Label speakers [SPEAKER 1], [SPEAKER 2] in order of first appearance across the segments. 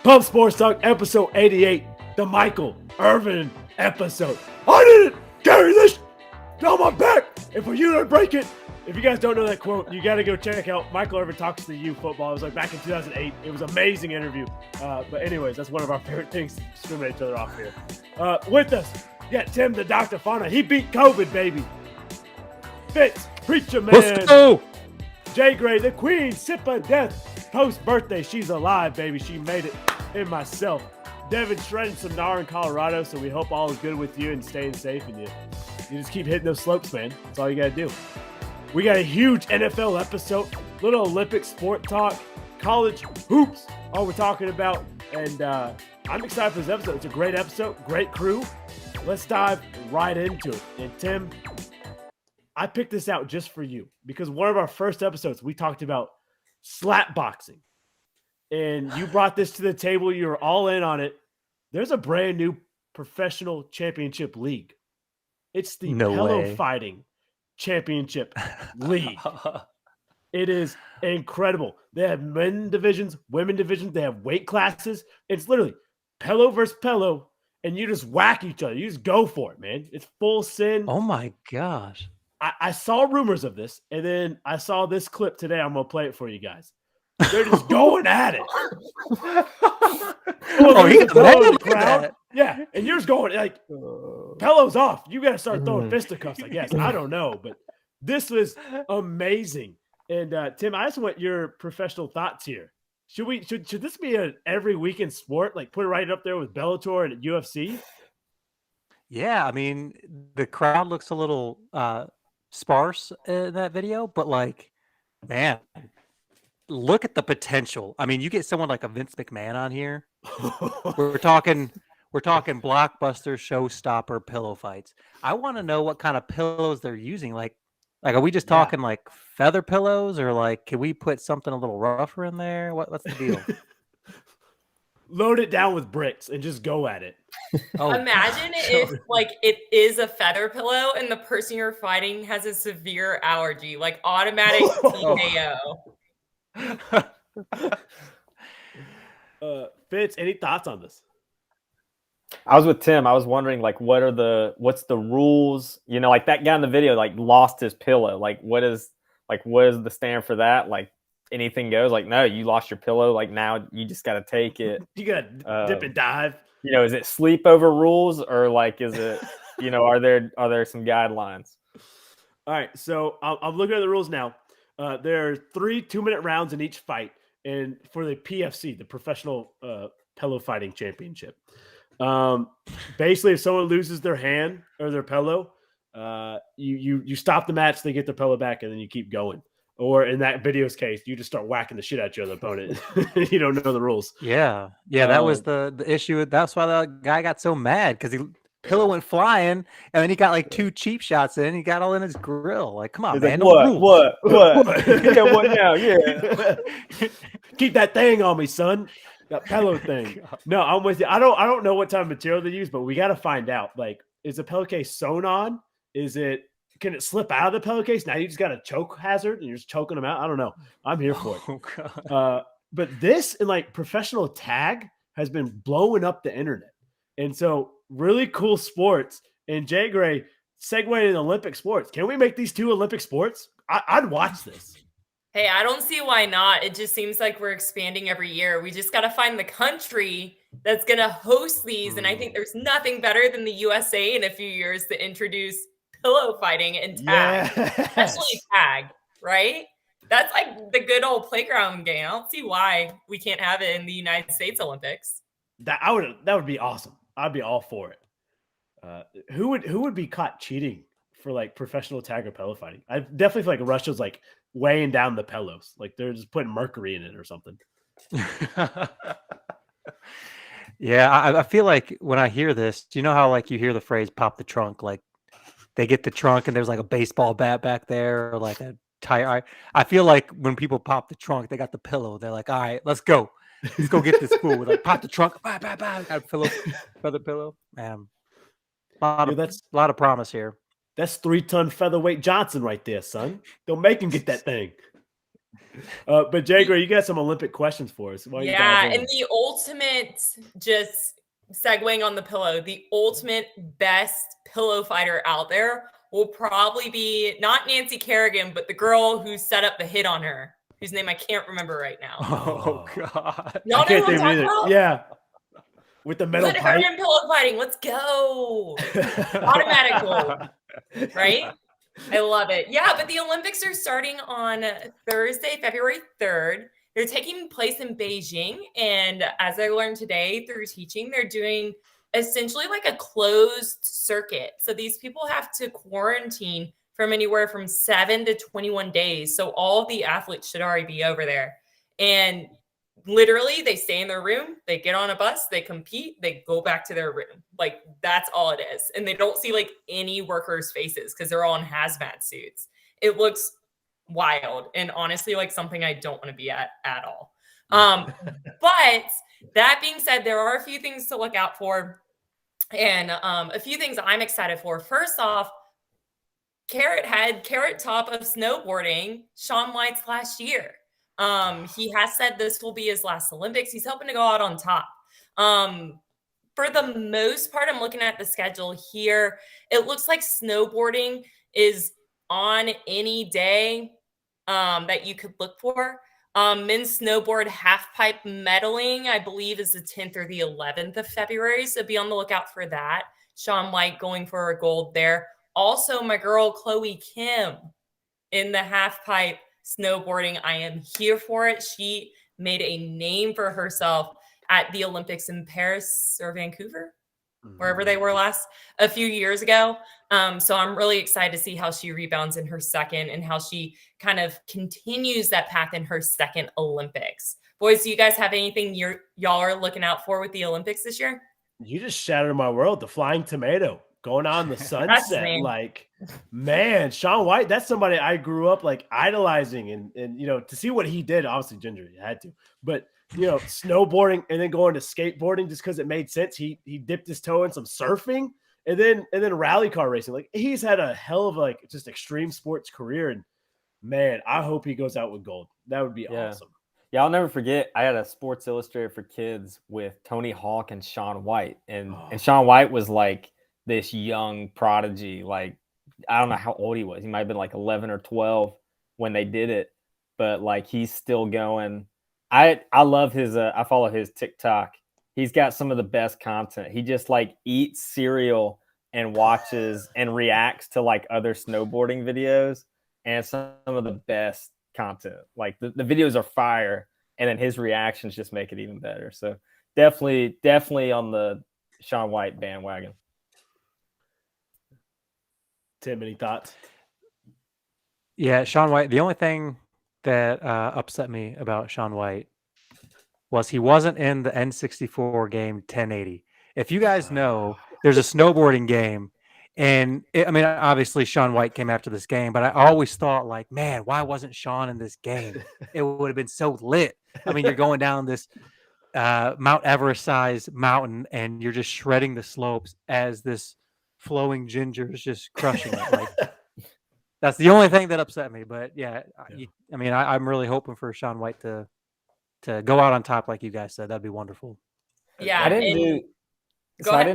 [SPEAKER 1] Pub Sports Talk, episode 88, the Michael Irvin episode. I didn't carry this on my back, and for you to break it. If you guys don't know that quote, you got to go check out Michael Irvin Talks to You Football. It was like back in 2008. It was an amazing interview. But anyways, that's one of our favorite things to discriminate each other off here. With us, we got Tim the Dr. Fauna. He beat COVID, baby. Fitz, Preacher Man.
[SPEAKER 2] Let's go.
[SPEAKER 1] Jay Gray, the Queen, Sip of Death. Post-birthday, she's alive, baby. She made it. And myself. Devin shredding some gnar in Colorado, so we hope all is good with you and staying safe. And you just keep hitting those slopes, man. That's all you got to do. We got a huge NFL episode, little Olympic sport talk, college hoops, all we're talking about. And I'm excited for this episode. It's a great episode, great crew. Let's dive right into it. And Tim, I picked this out just for you because one of our first episodes, we talked about slap boxing. And you brought this to the table. You were all in on it. There's a brand new professional championship league. It's the pillow fighting championship league. It is incredible. They have men divisions, women divisions. They have weight classes. It's literally pillow versus pillow, and you just whack each other. You just go for it, man. It's full sin.
[SPEAKER 2] Oh my gosh.
[SPEAKER 1] I saw rumors of this, and then I saw this clip today. I'm going to play it for you guys. They're just going at it. Yeah, and you're just going like pillows off. You got to start throwing fisticuffs, I guess. I don't know, but this was amazing. And Tim, I just want your professional thoughts here. Should this be an every weekend sport? Like put it right up there with Bellator and UFC?
[SPEAKER 2] Yeah, I mean the crowd looks a little sparse in that video, but like, man, look at the potential. I mean, you get someone like a Vince McMahon on here. We're talking blockbuster showstopper pillow fights. I want to know what kind of pillows they're using. Like are we just talking like feather pillows, or like can we put something a little rougher in there? What's the deal?
[SPEAKER 1] Load it down with bricks and just go at it.
[SPEAKER 3] Imagine if like it is a feather pillow and the person you're fighting has a severe allergy, like automatic TKO.
[SPEAKER 1] Fitz, any thoughts on this?
[SPEAKER 4] I was with Tim. I was wondering, like, what's the rules? You know, like that guy in the video, like, lost his pillow. Like, what is the stand for that? Like, anything goes. Like, no, you lost your pillow. Like, now you just got to take it.
[SPEAKER 1] You got to dip and dive.
[SPEAKER 4] You know, is it sleepover rules, or like, is it, you know, are there some guidelines?
[SPEAKER 1] All right, so I'm looking at the rules now. There are 3 2-minute rounds in each fight, and for the PFC, the Professional Pillow Fighting Championship. Basically, if someone loses their hand or their pillow, you stop the match, they get their pillow back, and then you keep going. Or in that video's case, you just start whacking the shit out your other opponent. You don't know the rules.
[SPEAKER 2] Yeah, that was the issue. That's why the guy got so mad, because pillow went flying, and then he got like 2 cheap shots in. He got all in his grill. Like, come on, man!
[SPEAKER 4] Like, what? Yeah, what now? Yeah,
[SPEAKER 1] keep that thing on me, son. That pillow thing. No, I'm with you. I don't know what type of material they use, but we got to find out. Like, is the pillowcase sewn on? Can it slip out of the pillowcase? Now you just got a choke hazard and you're just choking them out. I don't know. I'm here for it.
[SPEAKER 2] Oh, God.
[SPEAKER 1] But this and like professional tag has been blowing up the internet. And so really cool sports. And Jay Gray segued in Olympic sports. Can we make these 2 Olympic sports? I'd watch this.
[SPEAKER 3] Hey, I don't see why not. It just seems like we're expanding every year. We just got to find the country that's going to host these. And I think there's nothing better than the USA in a few years to introduce pillow fighting and tag, especially tag, right? That's like the good old playground game. I don't see why we can't have it in the United States Olympics.
[SPEAKER 1] That would be awesome. I'd be all for it. Who would be caught cheating for like professional tag or pillow fighting? I definitely feel like Russia's like weighing down the pillows, like they're just putting mercury in it or something.
[SPEAKER 2] Yeah, I feel like when I hear this, do you know how like you hear the phrase "pop the trunk"? Like they get the trunk and there's like a baseball bat back there, or like a tire. I feel like when people pop the trunk, they got the pillow. They're like, all right, let's go. Let's go get this fool. Like, pop the trunk. Bye. Got a pillow, feather pillow. Man, a lot of promise here.
[SPEAKER 1] That's 3-ton featherweight Johnson right there, son. Don't make him get that thing. But Jay Gray, you got some Olympic questions for us. Why don't you dive
[SPEAKER 3] Yeah,
[SPEAKER 1] in?
[SPEAKER 3] and the ultimate, just segueing on the pillow, the ultimate best pillow fighter out there will probably be not Nancy Kerrigan, but the girl who set up the hit on her, whose name I can't remember right now.
[SPEAKER 2] Oh God.
[SPEAKER 3] Y'all
[SPEAKER 1] I
[SPEAKER 3] know
[SPEAKER 1] can't
[SPEAKER 3] who I'm
[SPEAKER 1] think of
[SPEAKER 3] talking
[SPEAKER 1] either.
[SPEAKER 3] about?
[SPEAKER 1] Yeah, with the metal
[SPEAKER 3] Put her
[SPEAKER 1] pipe.
[SPEAKER 3] in pillow fighting. Let's go. Automatic gold, right? I love it. Yeah, but the Olympics are starting on Thursday, February 3rd. They're taking place in Beijing. And as I learned today through teaching, they're doing essentially like a closed circuit. So these people have to quarantine from anywhere from 7 to 21 days. So all of the athletes should already be over there. And literally, they stay in their room, they get on a bus, they compete, they go back to their room. Like, that's all it is. And they don't see like any workers' faces because they're all in hazmat suits. It looks wild and honestly like something I don't want to be at all. But that being said, there are a few things to look out for and a few things I'm excited for. First off, carrot top of snowboarding, Shaun White's last year. He has said this will be his last Olympics. He's hoping to go out on top. For the most part, I'm looking at the schedule here. It looks like snowboarding is on any day that you could look for. Men's snowboard half pipe medaling, I believe, is the 10th or the 11th of February. So be on the lookout for that. Shaun White going for a gold there. Also, my girl Chloe Kim in the half pipe snowboarding. I am here for it. She made a name for herself at the Olympics in Paris or Vancouver, wherever they were a few years ago. So I'm really excited to see how she rebounds in her second and how she kind of continues that path in her second Olympics. Boys, do you guys have anything y'all are looking out for with the Olympics this year?
[SPEAKER 1] You just shattered my world. The flying tomato going on the sunset.
[SPEAKER 3] me.
[SPEAKER 1] Like, man, Shaun White, that's somebody I grew up like idolizing. And you know, to see what he did, obviously Ginger, you had to. But you know, snowboarding and then going to skateboarding just because it made sense. He dipped his toe in some surfing and then rally car racing. Like, he's had a hell of like just extreme sports career. And man, I hope he goes out with gold. That would be awesome.
[SPEAKER 4] Yeah, I'll never forget. I had a Sports Illustrated for Kids with Tony Hawk and Shaun White, and Shaun White was like this young prodigy. Like, I don't know how old he was. He might have been like 11 or 12 when they did it, but like he's still going. I love his. I follow his TikTok. He's got some of the best content. He just like eats cereal and watches and reacts to like other snowboarding videos, and some of the best content. Like the videos are fire, and then his reactions just make it even better. So definitely on the Shaun White bandwagon.
[SPEAKER 1] Tim, any thoughts?
[SPEAKER 2] Yeah, Shaun White. The only thing that upset me about Shaun White was he wasn't in the N64 game 1080. If you guys know, there's a snowboarding game. And I mean, obviously, Shaun White came after this game, but I always thought, like, man, why wasn't Shaun in this game? It would have been so lit. I mean, you're going down this Mount Everest-sized mountain, and you're just shredding the slopes as this flowing ginger is just crushing it. Like, that's the only thing that upset me. But yeah, I mean, I'm really hoping for Shaun White to go out on top, like you guys said. That'd be wonderful.
[SPEAKER 3] Yeah,
[SPEAKER 4] I didn't do.
[SPEAKER 3] Go
[SPEAKER 4] So
[SPEAKER 3] ahead.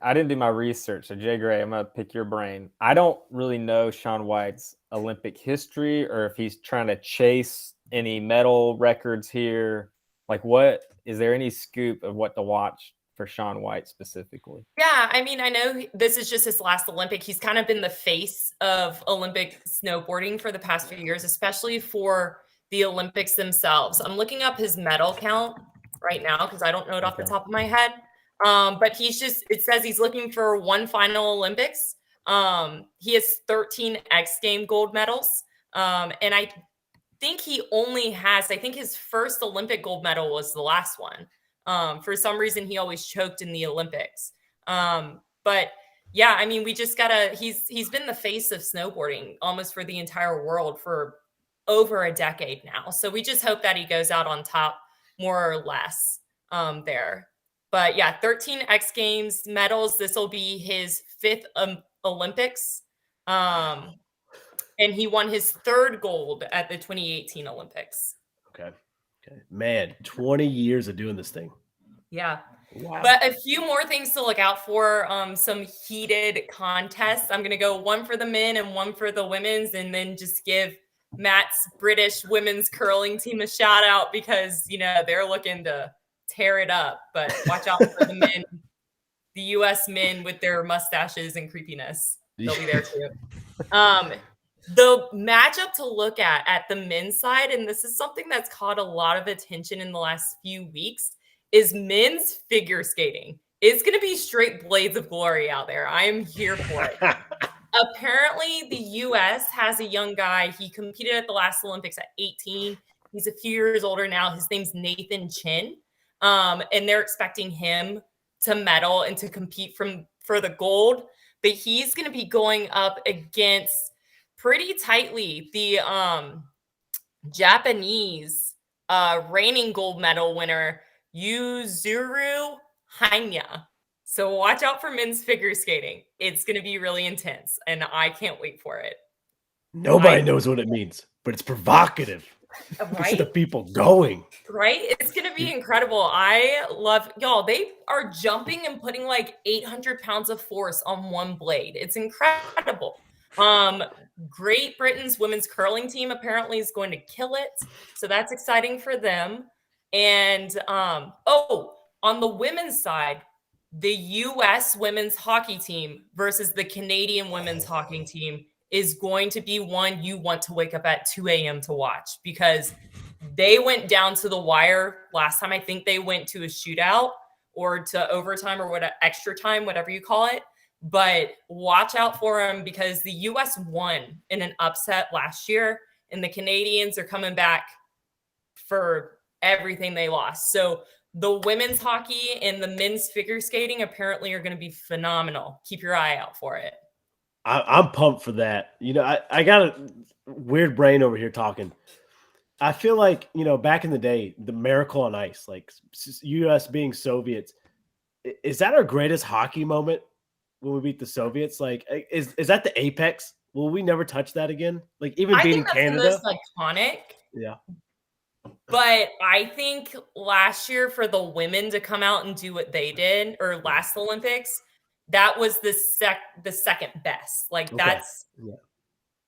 [SPEAKER 4] I didn't do my research. So Jay Gray, I'm gonna pick your brain. I don't really know Shaun White's Olympic history, or if he's trying to chase any medal records here. Like, what is there any scoop of what to watch for Shaun White specifically?
[SPEAKER 3] Yeah, I mean, I know this is just his last Olympic. He's kind of been the face of Olympic snowboarding for the past few years, especially for the Olympics themselves. I'm looking up his medal count right now because I don't know it off the top of my head. But it says he's looking for one final Olympics. He has 13 X Game gold medals. And I think I think his first Olympic gold medal was the last one. For some reason, he always choked in the Olympics. But yeah, I mean, he's been the face of snowboarding almost for the entire world for over a decade now. So we just hope that he goes out on top more or less there. But yeah, 13 X Games medals. This will be his fifth Olympics. and he won his 3rd gold at the 2018 Olympics.
[SPEAKER 1] Okay. Man, 20 years of doing this thing.
[SPEAKER 3] Yeah.
[SPEAKER 1] Wow.
[SPEAKER 3] But a few more things to look out for. Some heated contests. I'm going to go one for the men and one for the women's, and then just give Matt's British women's curling team a shout out because, they're looking to tear it up. But watch out for the men, the U.S. men with their mustaches and creepiness. They'll be there too. The matchup to look at the men's side, and this is something that's caught a lot of attention in the last few weeks, is men's figure skating. It's going to be straight blades of glory out there. I am here for it. Apparently, the U.S. has a young guy. He competed at the last Olympics at 18. He's a few years older now. His name's Nathan Chin. And they're expecting him to medal and to compete for the gold. But he's going to be going up against pretty tightly the Japanese reigning gold medal winner, Yuzuru Hanya. So watch out for men's figure skating. It's going to be really intense, and I can't wait for it.
[SPEAKER 1] Nobody knows what it means, but it's provocative.
[SPEAKER 3] Right?
[SPEAKER 1] It's the people going.
[SPEAKER 3] Right? It's going to be incredible. I love y'all. They are jumping and putting like 800 pounds of force on one blade. It's incredible. Great Britain's women's curling team apparently is going to kill it. So that's exciting for them. And on the women's side, the U.S. women's hockey team versus the Canadian women's hockey team is going to be one you want to wake up at 2 a.m. to watch because they went down to the wire last time. I think they went to a shootout or to overtime or extra time, whatever you call it. But watch out for them because the U.S. won in an upset last year, and the Canadians are coming back for everything they lost. So the women's hockey and the men's figure skating apparently are going to be phenomenal. Keep your eye out for it.
[SPEAKER 1] I'm pumped for that. I got a weird brain over here talking. I feel like, back in the day, the Miracle on Ice, like U.S. being Soviets, is that our greatest hockey moment when we beat the Soviets? Like, is that the apex? Will we never touch that again? Like, even beating Canada?
[SPEAKER 3] I think that's the most iconic.
[SPEAKER 1] Yeah.
[SPEAKER 3] But I think last year for the women to come out and do what they did, or last Olympics, that was the second best. Like that's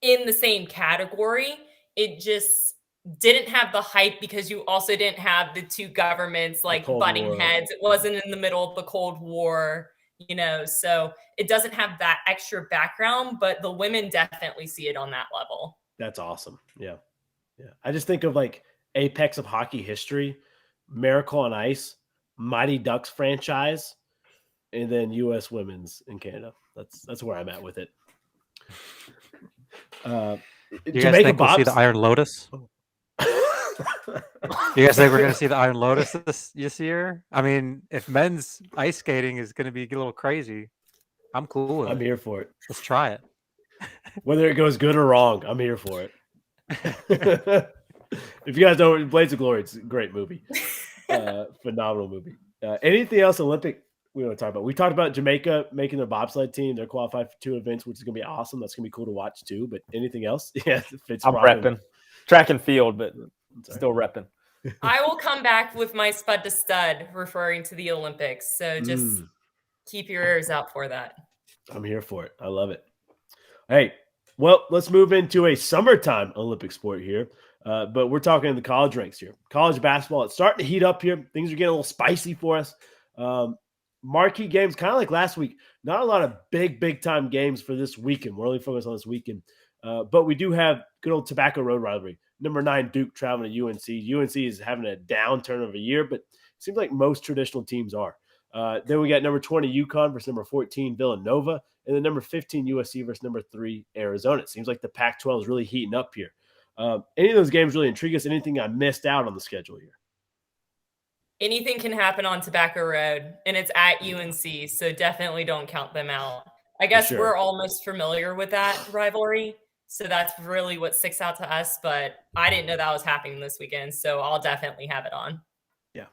[SPEAKER 3] in the same category. It just didn't have the hype because you also didn't have the two governments like butting heads. It wasn't in the middle of the Cold War, so it doesn't have that extra background, but the women definitely see it on that level.
[SPEAKER 1] That's awesome. Yeah. I just think of like apex of hockey history, Miracle on Ice, Mighty Ducks franchise, and then U.S. women's in Canada. That's where I'm at with it.
[SPEAKER 2] You guys think we'll see the Iron Lotus? You guys think we're going to see the Iron Lotus this year? I mean, if men's ice skating is going to be a little crazy, I'm cool with it.
[SPEAKER 1] I'm here for it.
[SPEAKER 2] Let's try it.
[SPEAKER 1] Whether it goes good or wrong, I'm here for it. If you guys don't, Blades of Glory, it's a great movie. Phenomenal movie. Anything else Olympic we want to talk about? We talked about Jamaica making their bobsled team. They're qualified for 2 events, which is going to be awesome. That's going to be cool to watch too. But anything else? Yeah,
[SPEAKER 4] I'm repping. Track and field, but still repping.
[SPEAKER 3] I will come back with my spud to stud referring to the Olympics. So just keep your ears out for that.
[SPEAKER 1] I'm here for it. I love it. Hey, well, let's move into a summertime Olympic sport here. But we're talking the college ranks here. College basketball, it's starting to heat up here. Things are getting a little spicy for us. Marquee games, kind of like last week. Not a lot of big time games for this weekend. We're only focused on this weekend. But we do have good old Tobacco Road rivalry. Number 9 Duke traveling to UNC. UNC is having a downturn of a year, but it seems like most traditional teams are. Then we got number 20 UConn versus number 14 Villanova, and then number 15 USC versus number 3 Arizona. It seems like the Pac-12 is really heating up here. Any of those games really intrigue us? Anything I missed out on the schedule here?
[SPEAKER 3] Anything can happen on Tobacco Road, and it's at UNC, so definitely don't count them out. I guess we're almost familiar with that rivalry, so that's really what sticks out to us, but I didn't know that was happening this weekend, so I'll definitely have it on.
[SPEAKER 1] Yeah,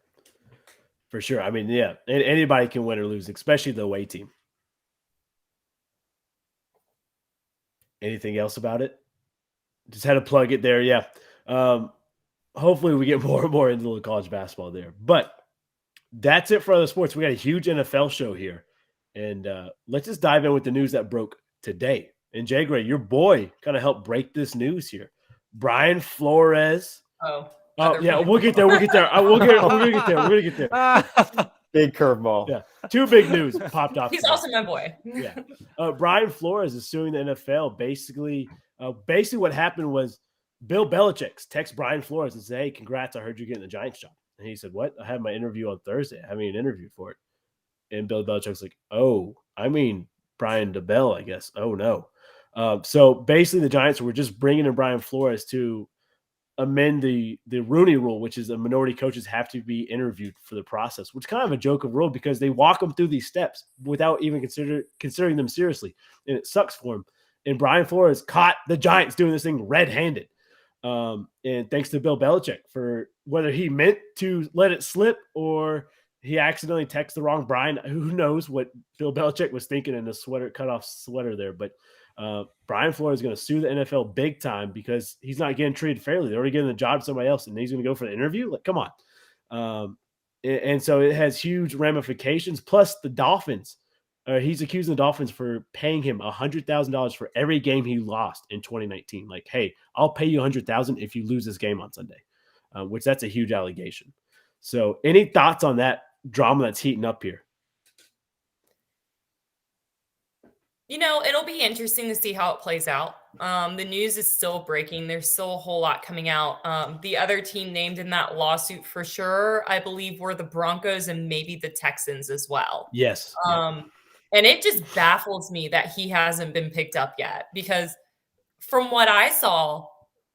[SPEAKER 1] for sure. I mean, yeah, anybody can win or lose, especially the away team. Anything else about it? Just had to plug it there. Yeah. Hopefully we get more and more into the college basketball there. But that's it for other sports. We got a huge NFL show here. And let's just dive in with the news that broke today. And Jay Gray, your boy, kind of helped break this news here. Brian Flores.
[SPEAKER 3] Oh
[SPEAKER 1] yeah, we'll get there. We'll get there. We're gonna get there. We're gonna get there.
[SPEAKER 4] Big curveball.
[SPEAKER 1] Yeah, two big news popped off.
[SPEAKER 3] He's
[SPEAKER 1] today.
[SPEAKER 3] also my boy.
[SPEAKER 1] Yeah, Brian Flores is suing the NFL. Basically, what happened was Bill Belichick texts Brian Flores and said, "Hey, congrats! I heard you getting the Giants job." And he said, "What? I had my interview on Thursday. I haven't even interviewed for it." And Bill Belichick's like, "Oh, I mean Brian DeBell, I guess." Oh no. So basically, the Giants were just bringing in Brian Flores to amend the Rooney Rule, which is the minority coaches have to be interviewed for the process, which is kind of a joke of rule because they walk them through these steps without even considering them seriously, and it sucks for him. And Brian Flores caught the Giants doing this thing red-handed. And thanks to Bill Belichick for whether he meant to let it slip or he accidentally texted the wrong Brian. Who knows what Bill Belichick was thinking in the cut-off sweater there, but Brian Flores is going to sue the NFL big time because he's not getting treated fairly. They're already getting the job to somebody else, and he's going to go for the interview. Like, come on. And so it has huge ramifications. Plus, the Dolphins, he's accusing the Dolphins for paying him $100,000 for every game he lost in 2019. Like, hey, I'll pay you $100,000 if you lose this game on Sunday, which that's a huge allegation. So, any thoughts on that drama that's heating up here?
[SPEAKER 3] It'll be interesting to see how it plays out. The news is still breaking. There's still a whole lot coming out. The other team named in that lawsuit for sure, I believe, were the Broncos and maybe the Texans as well.
[SPEAKER 1] Yes.
[SPEAKER 3] And it just baffles me that he hasn't been picked up yet because from what I saw,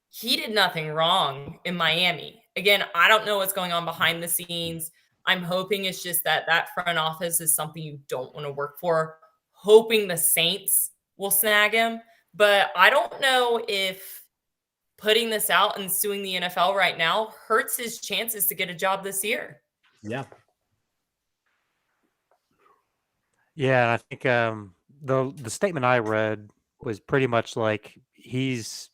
[SPEAKER 3] he did nothing wrong in Miami. Again, I don't know what's going on behind the scenes. I'm hoping it's just that front office is something you don't want to work for. Hoping the Saints will snag him. But I don't know if putting this out and suing the NFL right now hurts his chances to get a job this year.
[SPEAKER 1] Yeah.
[SPEAKER 2] Yeah, I think the statement I read was pretty much like he's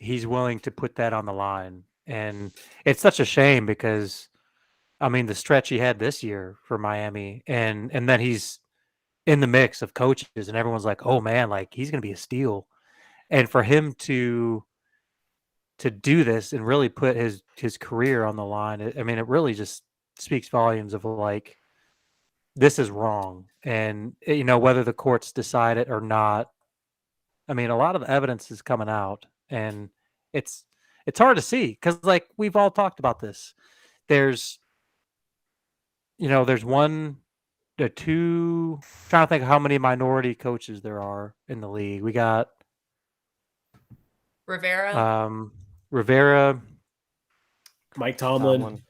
[SPEAKER 2] willing to put that on the line. And it's such a shame because, I mean, the stretch he had this year for Miami and then he's in the mix of coaches and everyone's like, oh man, like he's going to be a steal. And for him to do this and really put his career on the line, it really just speaks volumes of like, this is wrong. And, whether the courts decide it or not, I mean, a lot of the evidence is coming out and it's hard to see because like we've all talked about this. There's two, trying to think of how many minority coaches there are in the league. We got
[SPEAKER 3] Rivera,
[SPEAKER 1] Mike Tomlin,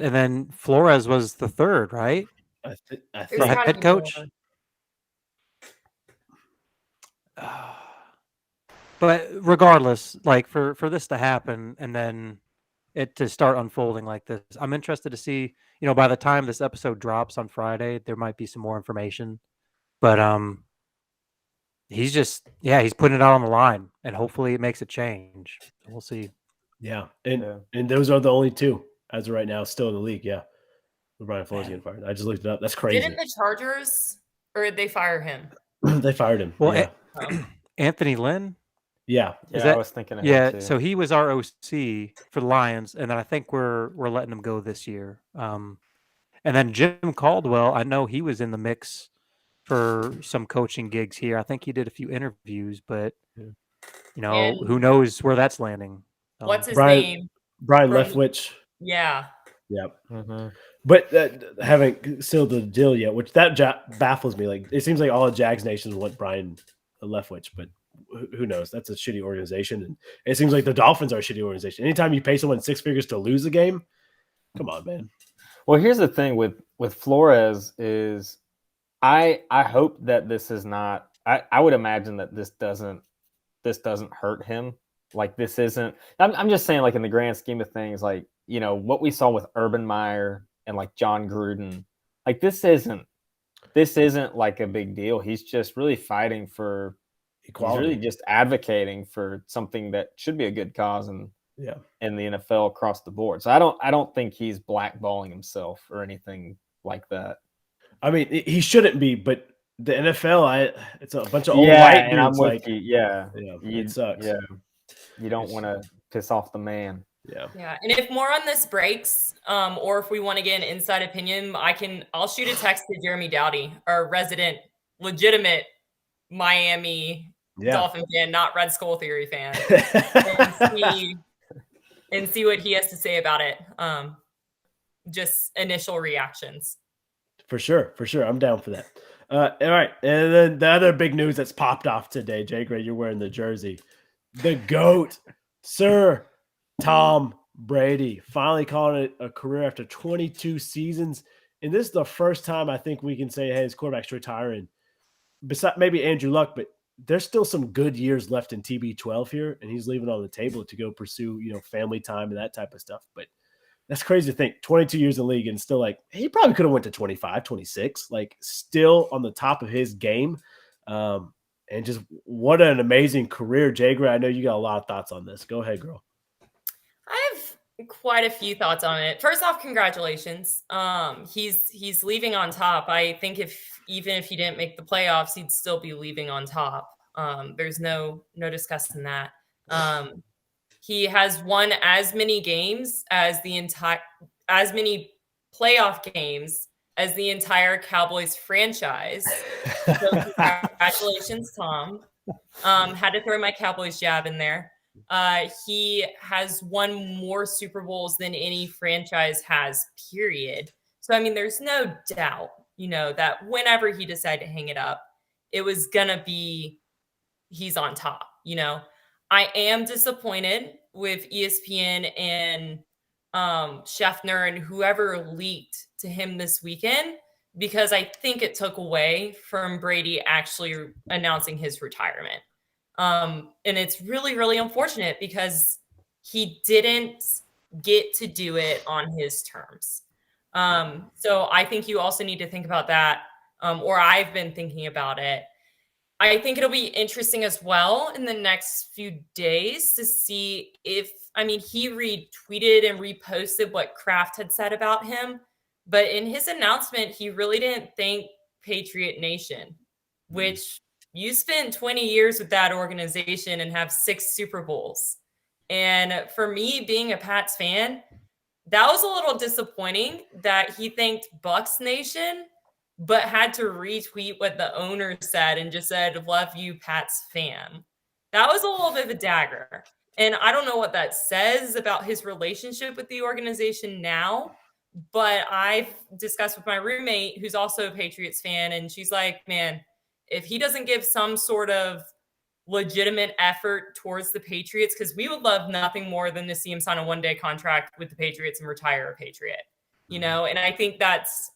[SPEAKER 2] and then Flores was the third, right?
[SPEAKER 1] I think
[SPEAKER 2] For head coach. But regardless, like for this to happen and then it to start unfolding like this, I'm interested to see, by the time this episode drops on Friday, there might be some more information. But he's putting it out on the line and hopefully it makes a change. We'll see.
[SPEAKER 1] Yeah. And those are the only two as of right now still in the league. Yeah. Brian Flores getting fired. I just looked it up. That's crazy.
[SPEAKER 3] Didn't the Chargers or did they fire him?
[SPEAKER 1] They fired him.
[SPEAKER 2] Well,
[SPEAKER 1] yeah.
[SPEAKER 2] Anthony Lynn.
[SPEAKER 1] Yeah.
[SPEAKER 4] I was thinking of
[SPEAKER 2] him
[SPEAKER 4] too.
[SPEAKER 2] So he was our OC for the Lions, and then I think we're letting him go this year. And then Jim Caldwell, I know he was in the mix for some coaching gigs here. I think he did a few interviews, but who knows where that's landing.
[SPEAKER 3] What's his name?
[SPEAKER 1] Brian Leftwich.
[SPEAKER 3] Yeah.
[SPEAKER 1] Yep.
[SPEAKER 4] Mm-hmm.
[SPEAKER 1] But haven't sealed the deal yet, which that baffles me. Like it seems like all of Jags Nation want Brian Leftwich, but who knows? That's a shitty organization, and it seems like the Dolphins are a shitty organization. Anytime you pay someone six figures to lose a game, come on, man.
[SPEAKER 4] Well, here's the thing with Flores is, I hope that this is not. I would imagine that this doesn't hurt him. Like this isn't. I'm just saying, like in the grand scheme of things, like what we saw with Urban Meyer and like John Gruden, like this isn't like a big deal. He's just really fighting for
[SPEAKER 1] equality.
[SPEAKER 4] really just advocating for something that should be a good cause in the NFL across the board. So I don't think he's blackballing himself or anything like that.
[SPEAKER 1] I mean, he shouldn't be, but the NFL, it's a bunch of old white dudes.
[SPEAKER 4] I'm with
[SPEAKER 1] like,
[SPEAKER 4] you. Yeah,
[SPEAKER 1] it sucks.
[SPEAKER 4] Yeah, you don't want to piss off the man.
[SPEAKER 3] Yeah. And if more on this breaks, or if we want to get an inside opinion, I'll shoot a text to Jeremy Dowdy, our resident, legitimate Miami Dolphin fan, not Red Skull Theory fan, and see what he has to say about it. Just initial reactions.
[SPEAKER 1] For sure. I'm down for that. All right. And then the other big news that's popped off today, Jay Gray, you're wearing the jersey. The GOAT, Sir Tom Brady, finally calling it a career after 22 seasons. And this is the first time I think we can say, hey, his quarterback's retiring. Besides maybe Andrew Luck, but there's still some good years left in TB12 here, and he's leaving on the table to go pursue, family time and that type of stuff. But that's crazy to think. 22 years in the league and still like he probably could have went to 25, 26, like still on the top of his game. And just what an amazing career. Jay Gray, I know you got a lot of thoughts on this. Go ahead, girl.
[SPEAKER 3] I have quite a few thoughts on it. First off, congratulations. He's leaving on top. I think even if he didn't make the playoffs, he'd still be leaving on top. There's no discussing that. He has won as many games as many playoff games as the entire Cowboys franchise. So congratulations, Tom. Had to throw my Cowboys jab in there. He has won more Super Bowls than any franchise has, period. So, I mean, there's no doubt, that whenever he decided to hang it up, it was going to be he's on top, I am disappointed with ESPN and Schefter and whoever leaked to him this weekend, because I think it took away from Brady actually announcing his retirement. And it's really, really unfortunate because he didn't get to do it on his terms. So I think you also need to think about that, or I've been thinking about it. I think it'll be interesting as well in the next few days to see he retweeted and reposted what Kraft had said about him. But in his announcement, he really didn't thank Patriot Nation, which you spent 20 years with that organization and have 6 Super Bowls. And for me, being a Pats fan, that was a little disappointing that he thanked Bucs Nation, but had to retweet what the owner said and just said, "Love you, Pats fan." That was a little bit of a dagger. And I don't know what that says about his relationship with the organization now, but I've discussed with my roommate, who's also a Patriots fan, and she's like, man, if he doesn't give some sort of legitimate effort towards the Patriots, because we would love nothing more than to see him sign a one-day contract with the Patriots and retire a Patriot, and I think that's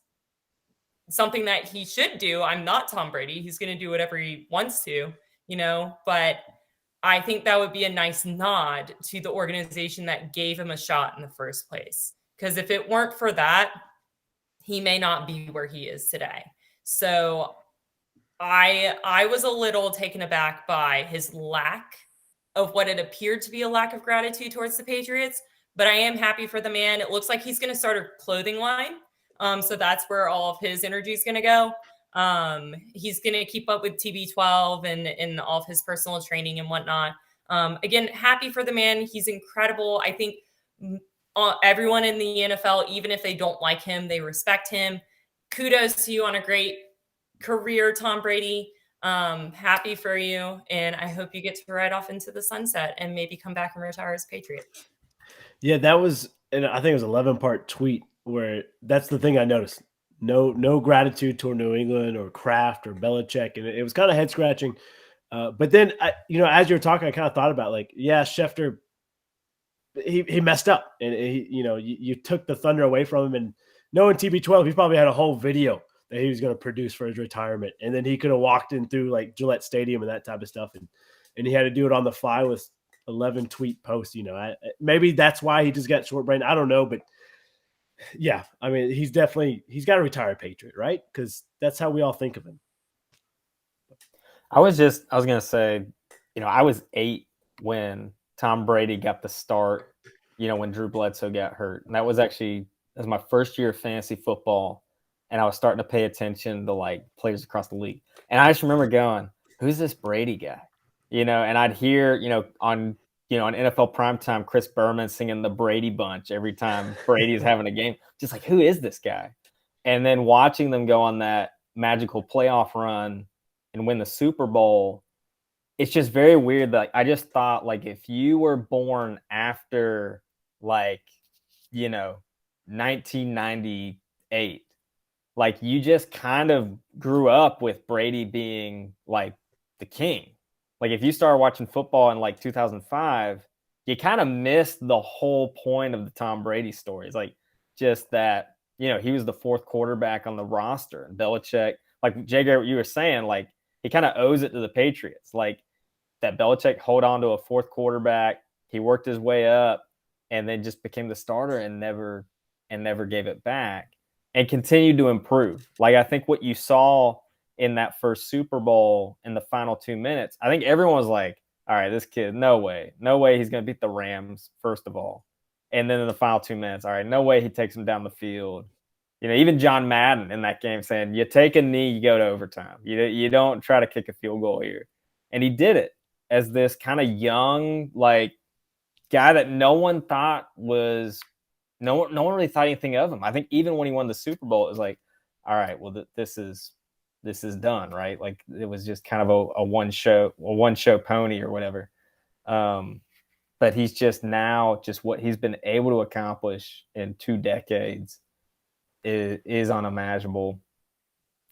[SPEAKER 3] something that he should do. I'm not Tom Brady. He's going to do whatever he wants to, but I think that would be a nice nod to the organization that gave him a shot in the first place. Because if it weren't for that, he may not be where he is today. So I was a little taken aback by his lack of what it appeared to be a lack of gratitude towards the Patriots, but I am happy for the man. It looks like he's going to start a clothing line. So that's where all of his energy is going to go. He's going to keep up with TB12 and all of his personal training and whatnot. Again, happy for the man. He's incredible. I think everyone in the NFL, even if they don't like him, they respect him. Kudos to you on a great career, Tom Brady. Happy for you. And I hope you get to ride off into the sunset and maybe come back and retire as Patriot.
[SPEAKER 1] Yeah, that was, and I think it was an 11-part tweet where that's the thing I noticed. No gratitude toward New England or Kraft or Belichick. And it was kind of head scratching. But then, as you're talking, I kind of thought about Schefter, he messed up, and you took the thunder away from him. And knowing TB12, he probably had a whole video that he was going to produce for his retirement. And then he could have walked in through like Gillette Stadium and that type of stuff. And he had to do it on the fly with 11 tweet posts. Maybe that's why he just got short brain. I don't know, but yeah, I mean, he's got to retire a Patriot, right? Because that's how we all think of him.
[SPEAKER 4] I was gonna say, I was 8 when Tom Brady got the start, when Drew Bledsoe got hurt. And that was my first year of fantasy football. And I was starting to pay attention to like players across the league. And I just remember going, who's this Brady guy? And I'd hear, on NFL primetime, Chris Berman singing the Brady Bunch every time Brady's having a game. Just like, who is this guy? And then watching them go on that magical playoff run and win the Super Bowl, it's just very weird that I just thought like if you were born after 1998, like you just kind of grew up with Brady being like the king. Like if you started watching football in like 2005, you kind of missed the whole point of the Tom Brady story. It's like just that, he was the fourth quarterback on the roster, and Belichick, like Jay Gray, what you were saying, like he kind of owes it to the Patriots. Like that Belichick hold on to a fourth quarterback. He worked his way up and then just became the starter and never gave it back and continued to improve. Like I think what you saw in that first Super Bowl in the final 2 minutes, I think everyone was like, all right, this kid, no way he's going to beat the Rams, first of all. And then in the final 2 minutes, all right, no way he takes them down the field. Even John Madden in that game saying, you take a knee, you go to overtime. You don't try to kick a field goal here. And he did it as this kind of young, like, guy that no one really thought anything of him. I think even when he won the Super Bowl, it was like, all right, well, this is done, right? Like it was just kind of a one show pony or whatever. But he's just now, just what he's been able to accomplish in 2 decades is unimaginable.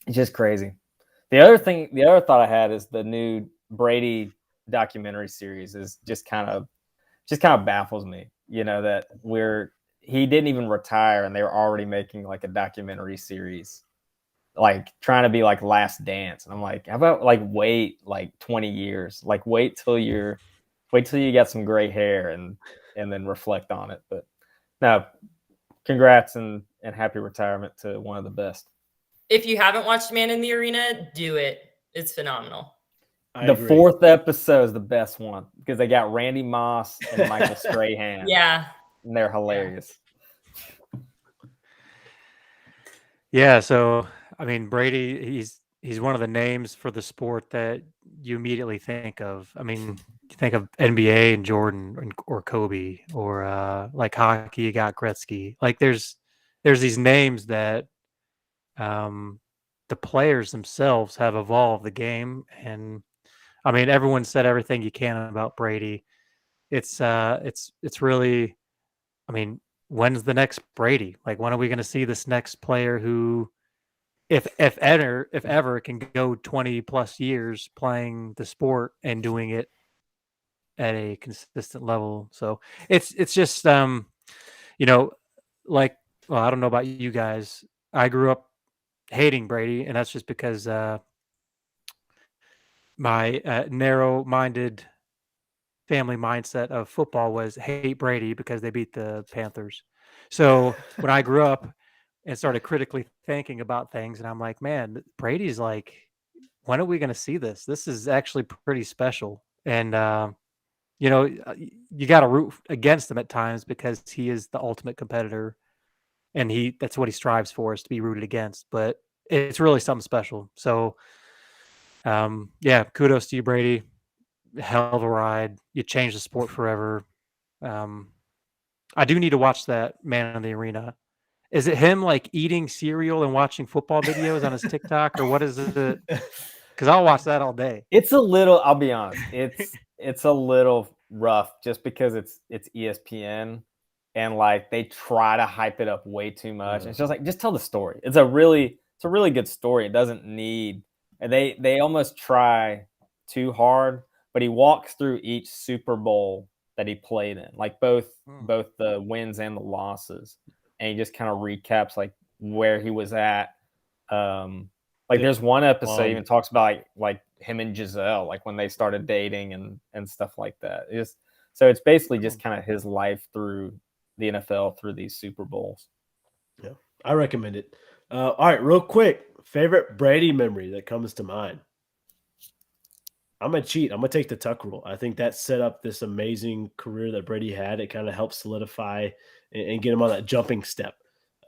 [SPEAKER 4] It's just crazy. The other thought I had is the new Brady documentary series is just kind of baffles me, that he didn't even retire and they were already making like a documentary series, like trying to be like Last Dance. And I'm like, how about like wait like 20 years, like wait till you got some gray hair and then reflect on it. But no, congrats and happy retirement to one of the best.
[SPEAKER 3] If you haven't watched Man in the Arena, do it. It's phenomenal.
[SPEAKER 1] I
[SPEAKER 4] the
[SPEAKER 1] agree.
[SPEAKER 4] 4th episode is the best one because they got Randy Moss and Michael Strahan.
[SPEAKER 3] Yeah.
[SPEAKER 4] And they're hilarious.
[SPEAKER 2] Yeah, so I mean Brady, he's one of the names for the sport that you immediately think of. I mean, you think of NBA and Jordan or Kobe, or like hockey, you got Gretzky. Like there's these names that the players themselves have evolved the game. And I mean, everyone said everything you can about Brady. It's really, I mean, when's the next Brady? Like, when are we going to see this next player who, if ever, can go 20 plus years playing the sport and doing it at a consistent level? So it's just, like, well, I don't know about you guys. I grew up hating Brady, and that's just because my narrow-minded family mindset of football was hate Brady because they beat the Panthers. So when I grew up and started critically thinking about things, and I'm like, man, Brady's like, when are we going to see this? This is actually pretty special. And, you got to root against him at times because he is the ultimate competitor, and that's what he strives for, is to be rooted against. But it's really something special. So, yeah, kudos to you, Brady. Hell of a ride. You changed the sport forever. I do need to watch that Man in the Arena. Is it him like eating cereal and watching football videos on his TikTok, or what is it? Because I'll watch that all day.
[SPEAKER 4] It's a little, I'll be honest, it's a little rough just because it's ESPN and like they try to hype it up way too much. And it's just like, just tell the story. It's a really good story. It doesn't need, and they almost try too hard, but he walks through each Super Bowl that he played in, like both the wins and the losses. And he just kind of recaps like where he was at. Like there's one episode even talks about like him and Giselle, like when they started dating and stuff like that. So it's basically just kind of his life through the NFL through these Super Bowls.
[SPEAKER 1] Yeah, I recommend it. All right, real quick, favorite Brady memory that comes to mind. I'm gonna cheat. I'm gonna take the tuck rule. I think that set up this amazing career that Brady had. It kind of helped solidify and get him on that jumping step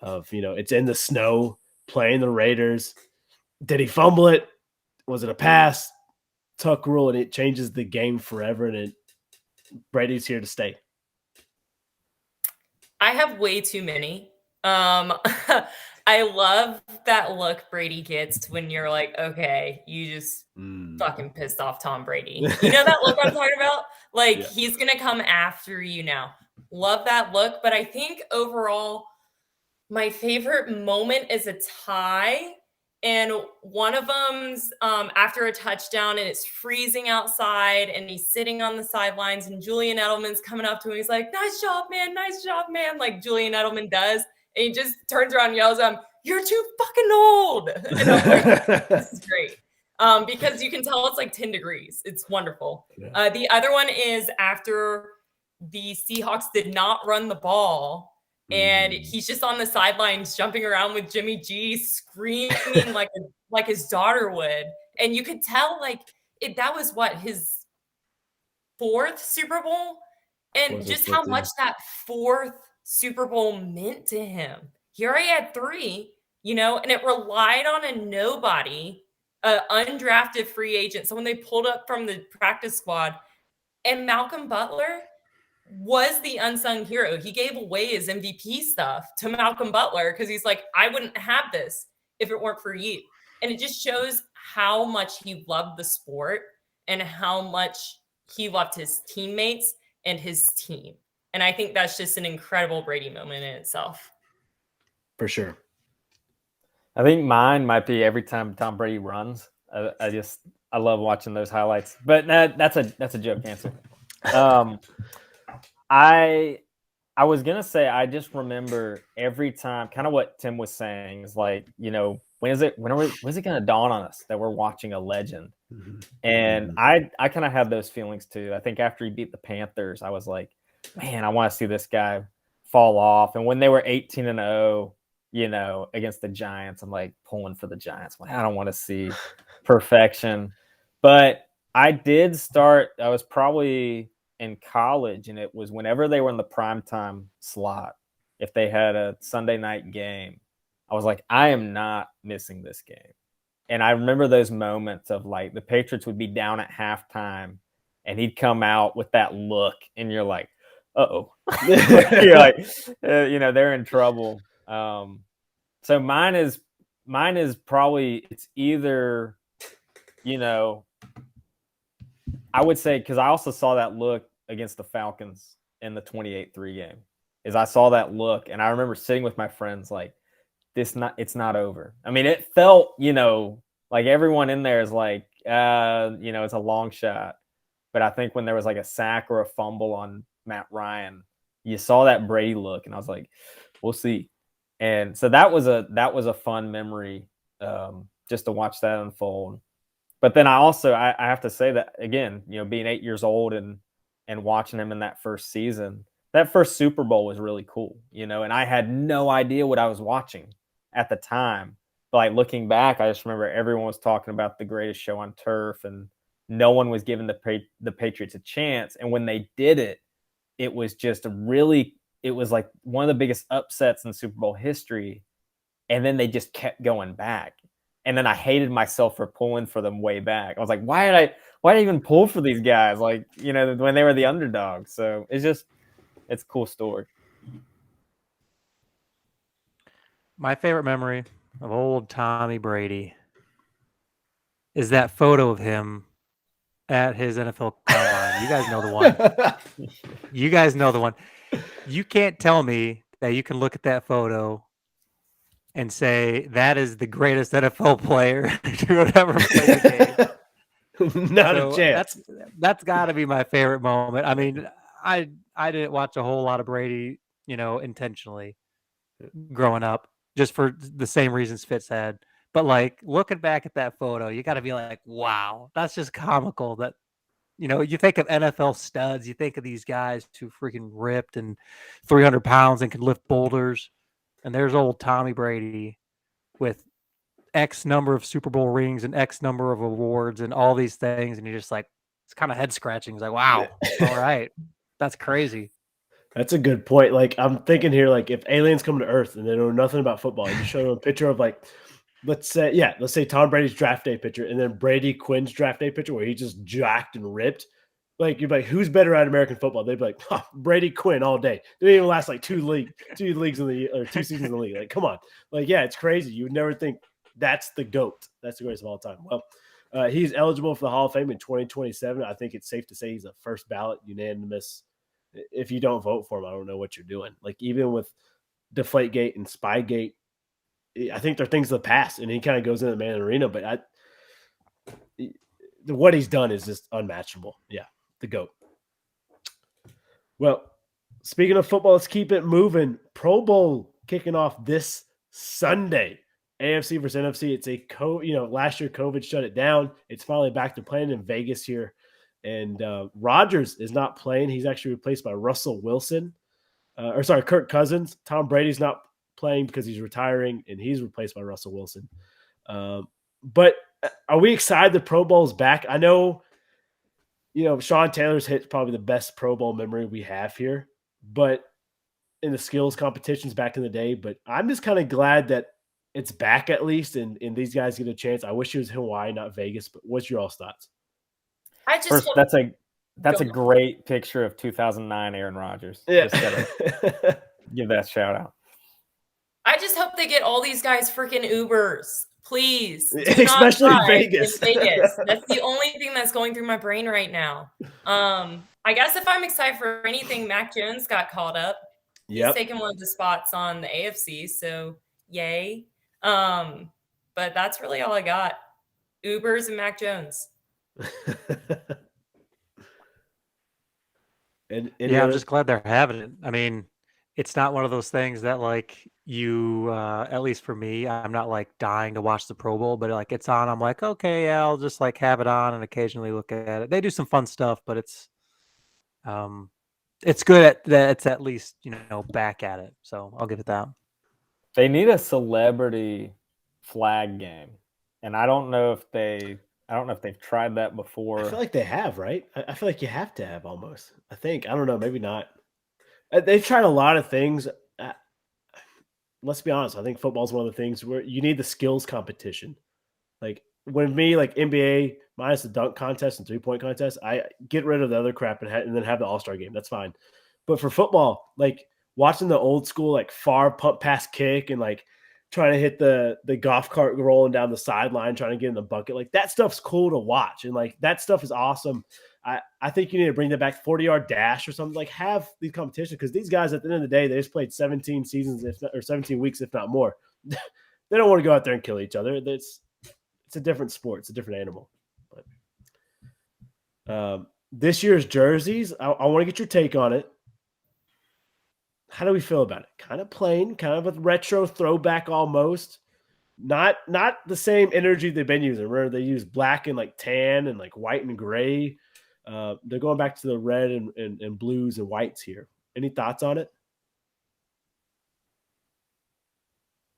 [SPEAKER 1] of, it's in the snow playing the Raiders. Did he fumble it? Was it a pass? Tuck rule, and it changes the game forever. And Brady's here to stay.
[SPEAKER 3] I have way too many. I love that look Brady gets when you're like, okay, you just fucking pissed off Tom Brady. You know that look I'm talking about? Like, he's going to come after you now. Love that look. But I think overall, my favorite moment is a tie. And one of them's after a touchdown, and it's freezing outside, and he's sitting on the sidelines, and Julian Edelman's coming up to him. He's like, nice job, man, like Julian Edelman does. And he just turns around and yells at him, you're too fucking old. And I'm like, this is great. Because you can tell it's like 10 degrees. It's wonderful.
[SPEAKER 1] Yeah.
[SPEAKER 3] The other one is after the Seahawks did not run the ball, and he's just on the sidelines jumping around with Jimmy G, screaming like his daughter would. And you could tell that was his 4th Super Bowl, and just how much that 4th Super Bowl meant to him. He already had 3, and it relied on a nobody, an undrafted free agent, someone they pulled up from the practice squad. And Malcolm Butler was the unsung hero. He gave away his MVP stuff to Malcolm Butler because he's like, I wouldn't have this if it weren't for you. And it just shows how much he loved the sport and how much he loved his teammates and his team. And I think that's just an incredible Brady moment in itself.
[SPEAKER 1] For sure.
[SPEAKER 4] I think mine might be every time Tom Brady runs. I love watching those highlights. But that's a joke answer. I was gonna say I just remember every time, kind of what Tim was saying is like, when's it gonna dawn on us that we're watching a legend? And I kind of had those feelings too. I think after he beat the Panthers, I was like, man, I want to see this guy fall off. And when they were 18-0, against the Giants, I'm like pulling for the Giants. I'm like, I don't want to see perfection. But I was probably in college, and it was whenever they were in the primetime slot, if they had a Sunday night game, I was like, I am not missing this game. And I remember those moments of like the Patriots would be down at halftime and he'd come out with that look and you're like, uh-oh. You're like, they're in trouble. So mine is probably, it's either, I would say, because I also saw that look against the Falcons in the 28-3 game, is I saw that look, and I remember sitting with my friends like, it's not over. I mean, it felt, like everyone in there is like, it's a long shot. But I think when there was like a sack or a fumble on Matt Ryan, you saw that Brady look, and I was like, we'll see. And so that was a fun memory, just to watch that unfold. But then I have to say that again, being 8 years old and watching him in that first season, that first Super Bowl was really cool, and I had no idea what I was watching at the time. But like looking back, I just remember everyone was talking about the greatest show on turf, and no one was giving the Patriots a chance. And when they did it, it was just it was like one of the biggest upsets in Super Bowl history. And then they just kept going back. And then I hated myself for pulling for them way back. I was like, why did I even pull for these guys? Like, when they were the underdogs. So it's a cool story.
[SPEAKER 2] My favorite memory of old Tommy Brady is that photo of him at his NFL combine. You guys know the one. You can't tell me that you can look at that photo and say that is the greatest NFL player to ever play the game.
[SPEAKER 1] Not a chance.
[SPEAKER 2] That's got to be my favorite moment. I mean, I didn't watch a whole lot of Brady, intentionally growing up, just for the same reasons Fitz had. But like looking back at that photo, you got to be like, wow, that's just comical. That you think of NFL studs, you think of these guys who freaking ripped and 300 pounds and can lift boulders. And there's old Tommy Brady with X number of Super Bowl rings and X number of awards and all these things, and you're just like, it's kind of head scratching. It's like, wow, all right, that's crazy.
[SPEAKER 1] That's a good point. Like, I'm thinking here, like, if aliens come to Earth and they know nothing about football, you just show them a picture of, like, let's say Tom Brady's draft day picture and then Brady Quinn's draft day picture where he just jacked and ripped. Like, you're like, who's better at American football? They'd be like, Brady Quinn all day. They didn't even last like two leagues or 2 seasons in the league. Like, come on. Like, yeah, it's crazy. You would never think that's the GOAT. That's the greatest of all time. Well, he's eligible for the Hall of Fame in 2027. I think it's safe to say he's a first ballot unanimous. If you don't vote for him, I don't know what you're doing. Like, even with Deflategate and Spygate, I think they're things of the past, and he kind of goes into the man arena. But what he's done is just unmatchable. Yeah, the GOAT. Well, speaking of football, let's keep it moving. Pro Bowl kicking off this Sunday. AFC versus NFC. It's last year COVID shut it down. It's finally back to playing in Vegas here. And Rodgers is not playing. He's actually replaced by Russell Wilson. Kirk Cousins. Tom Brady's not playing because he's retiring, and he's replaced by Russell Wilson. But are we excited the Pro Bowl's back? I know, Sean Taylor's hit's probably the best Pro Bowl memory we have here, but in the skills competitions back in the day. But I'm just kind of glad that it's back at least, and these guys get a chance. I wish it was Hawaii, not Vegas. But what's your all's thoughts?
[SPEAKER 4] First, that's a great picture of 2009 Aaron Rodgers.
[SPEAKER 1] Yeah.
[SPEAKER 4] Just gotta give that shout out.
[SPEAKER 3] I just hope they get all these guys freaking Ubers, please.
[SPEAKER 1] Especially in Vegas.
[SPEAKER 3] That's the only thing that's going through my brain right now. I guess if I'm excited for anything, Mac Jones got called up. He's taking one of the spots on the AFC, so yay. But that's really all I got. Ubers and Mac Jones.
[SPEAKER 1] and
[SPEAKER 2] I'm just glad they're having it. I mean, it's not one of those things that like you, at least for me, I'm not like dying to watch the Pro Bowl, but like it's on. I'm like, okay, yeah, I'll just like have it on and occasionally look at it. They do some fun stuff, but it's good at that. It's at least, back at it. So I'll give it that.
[SPEAKER 4] They need a celebrity flag game. And I don't know if they've tried that before.
[SPEAKER 1] I feel like they have, right? I feel like you have to have almost. I think. I don't know. Maybe not. They've tried a lot of things. Let's be honest. I think football is one of the things where you need the skills competition. Like when me, like NBA minus the dunk contest and 3-point contest, I get rid of the other crap and then have the All-Star game. That's fine. But for football, like watching the old school, like far pump pass kick and like trying to hit the golf cart rolling down the sideline, trying to get in the bucket. Like that stuff's cool to watch. And like that stuff is awesome. I think you need to bring that back, 40-yard dash or something. Like have these competitions, because these guys at the end of the day, they just played 17 seasons or 17 weeks, if not more. They don't want to go out there and kill each other. It's a different sport. It's a different animal. But this year's jerseys, I want to get your take on it. How do we feel about it? Kind of plain, kind of a retro throwback almost. Not the same energy they've been using. Remember, they use black and like tan and like white and gray. They're going back to the red and blues and whites here. Any thoughts on it?